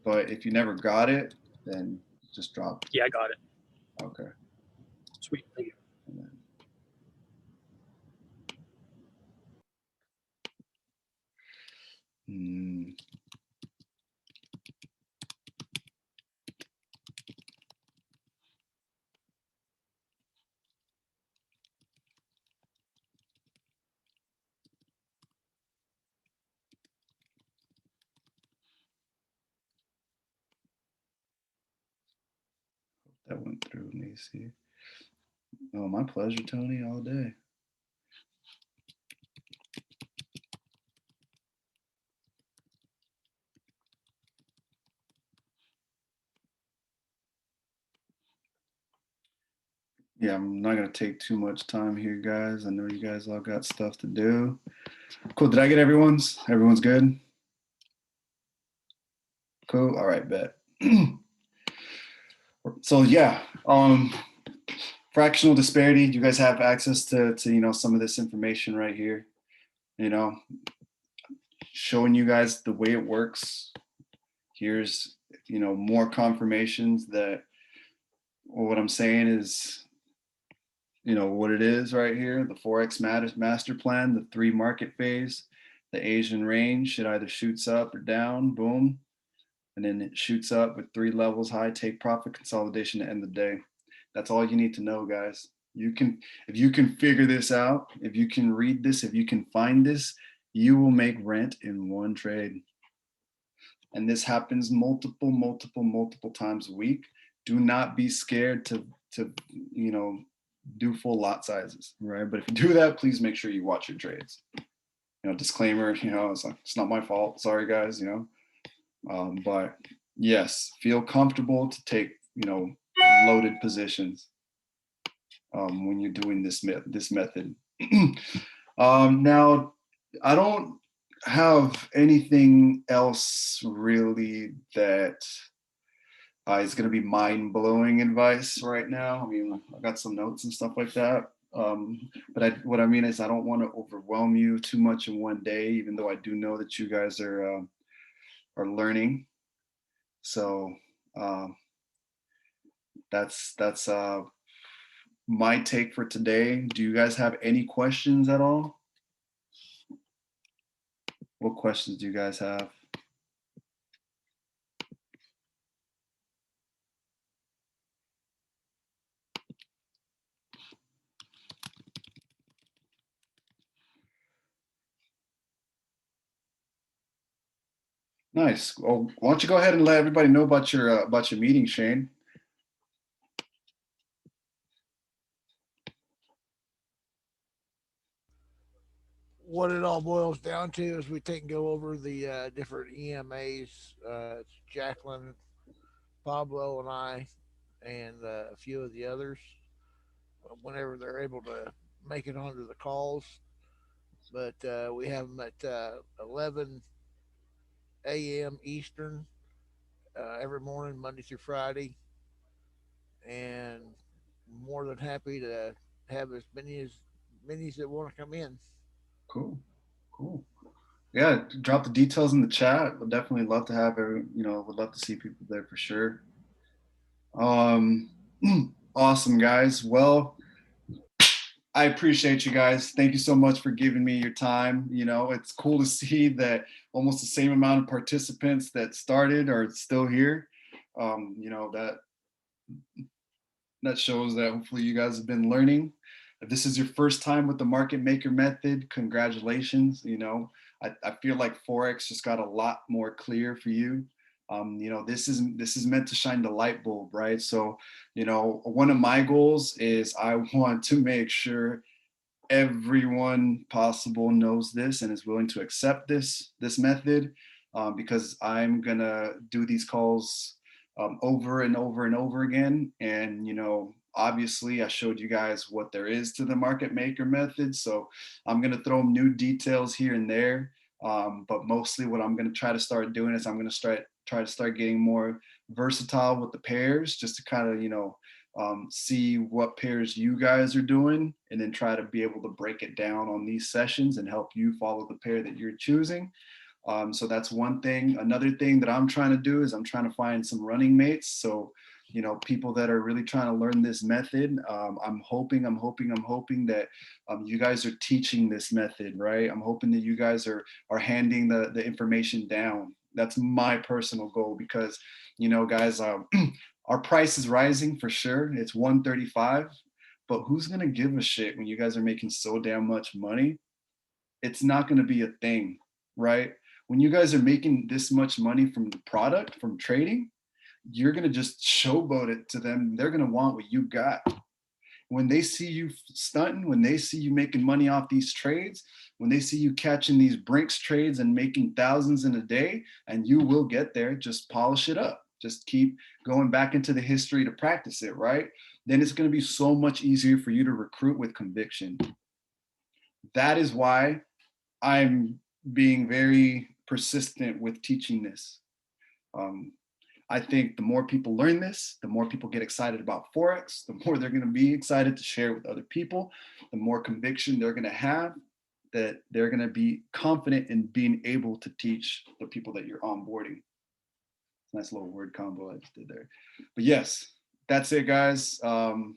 But if you never got it, then just drop it. Yeah, I got it. Okay. Sweet. Thank you. That went through. Let me see. Oh, my pleasure, Tony, all day. Yeah, I'm not going to take too much time here, guys. I know you guys all got stuff to do. Cool. Did I get everyone's? Everyone's good? Cool. All right, bet. So yeah, fractional disparity. You guys have access to some of this information right here. Showing you guys the way it works. Here's more confirmations that what I'm saying is, what it is right here, the forex master plan, the 3 market phase, the Asian range, it either shoots up or down, boom, and then it shoots up with 3 levels high, take profit, consolidation, to end the day. That's all you need to know, guys. If you can figure this out, if you can read this, if you can find this, you will make rent in 1 trade. And this happens multiple times a week. Do not be scared to do full lot sizes, right? But if you do that, please make sure you watch your trades. Disclaimer, it's not my fault. Sorry, guys, but yes, feel comfortable to take, loaded positions when you're doing this method. Now, I don't have anything else really that is going to be mind-blowing advice right now. I mean, I got some notes and stuff like that. But what I mean is I don't want to overwhelm you too much in one day, even though I do know that you guys are learning. So that's my take for today. Do you guys have any questions at all? What questions do you guys have? Nice. Well, why don't you go ahead and let everybody know about your meeting, Shane? What it all boils down to is we take and go over the different EMAs. It's Jacqueline, Pablo, and I, and a few of the others. Whenever they're able to make it onto the calls, but we have them at 11 a.m. Eastern every morning, Monday through Friday, and more than happy to have as many that want to come in. Cool. Yeah, drop the details in the chat. We'd definitely love to have would love to see people there for sure. Awesome, guys. Well, I appreciate you guys. Thank you so much for giving me your time. It's cool to see that almost the same amount of participants that started are still here. That shows that hopefully you guys have been learning. If this is your first time with the market maker method, congratulations. I feel like forex just got a lot more clear for you. This is meant to shine the light bulb, right? So, one of my goals is I want to make sure everyone possible knows this and is willing to accept this method, because I'm gonna do these calls over and over again. And obviously I showed you guys what there is to the market maker method, so I'm gonna throw new details here and there, but mostly what I'm gonna try to start doing is I'm gonna try to start getting more versatile with the pairs, just to kind of see what pairs you guys are doing, and then try to be able to break it down on these sessions and help you follow the pair that you're choosing. So that's one thing. Another thing that I'm trying to do is I'm trying to find some running mates. So, people that are really trying to learn this method. I'm hoping that you guys are teaching this method, right? I'm hoping that you guys are handing the information down. That's my personal goal, because, guys, our price is rising for sure. It's 135, but who's gonna give a shit when you guys are making so damn much money? It's not gonna be a thing, right? When you guys are making this much money from the product, from trading, you're gonna just showboat it to them. They're gonna want what you got. When they see you stunting, when they see you making money off these trades, when they see you catching these Brinks trades and making thousands in a day, and you will get there, just polish it up. Just keep going back into the history to practice it, right? Then it's gonna be so much easier for you to recruit with conviction. That is why I'm being very persistent with teaching this. I think the more people learn this, the more people get excited about forex, the more they're going to be excited to share with other people, the more conviction they're going to have, that they're going to be confident in being able to teach the people that you're onboarding. Nice little word combo I just did there. But yes, that's it, guys. I'll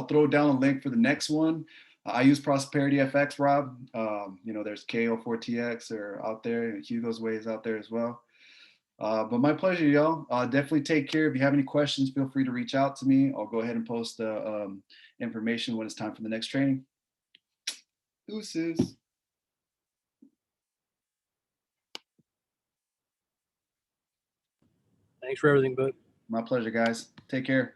throw down a link for the next one. I use Prosperity FX, Rob. There's KO4TX are out there, Hugo's Way is out there as well. But my pleasure, y'all. Definitely take care. If you have any questions, feel free to reach out to me. I'll go ahead and post the information when it's time for the next training. Deuces. Thanks for everything, bud. My pleasure, guys. Take care.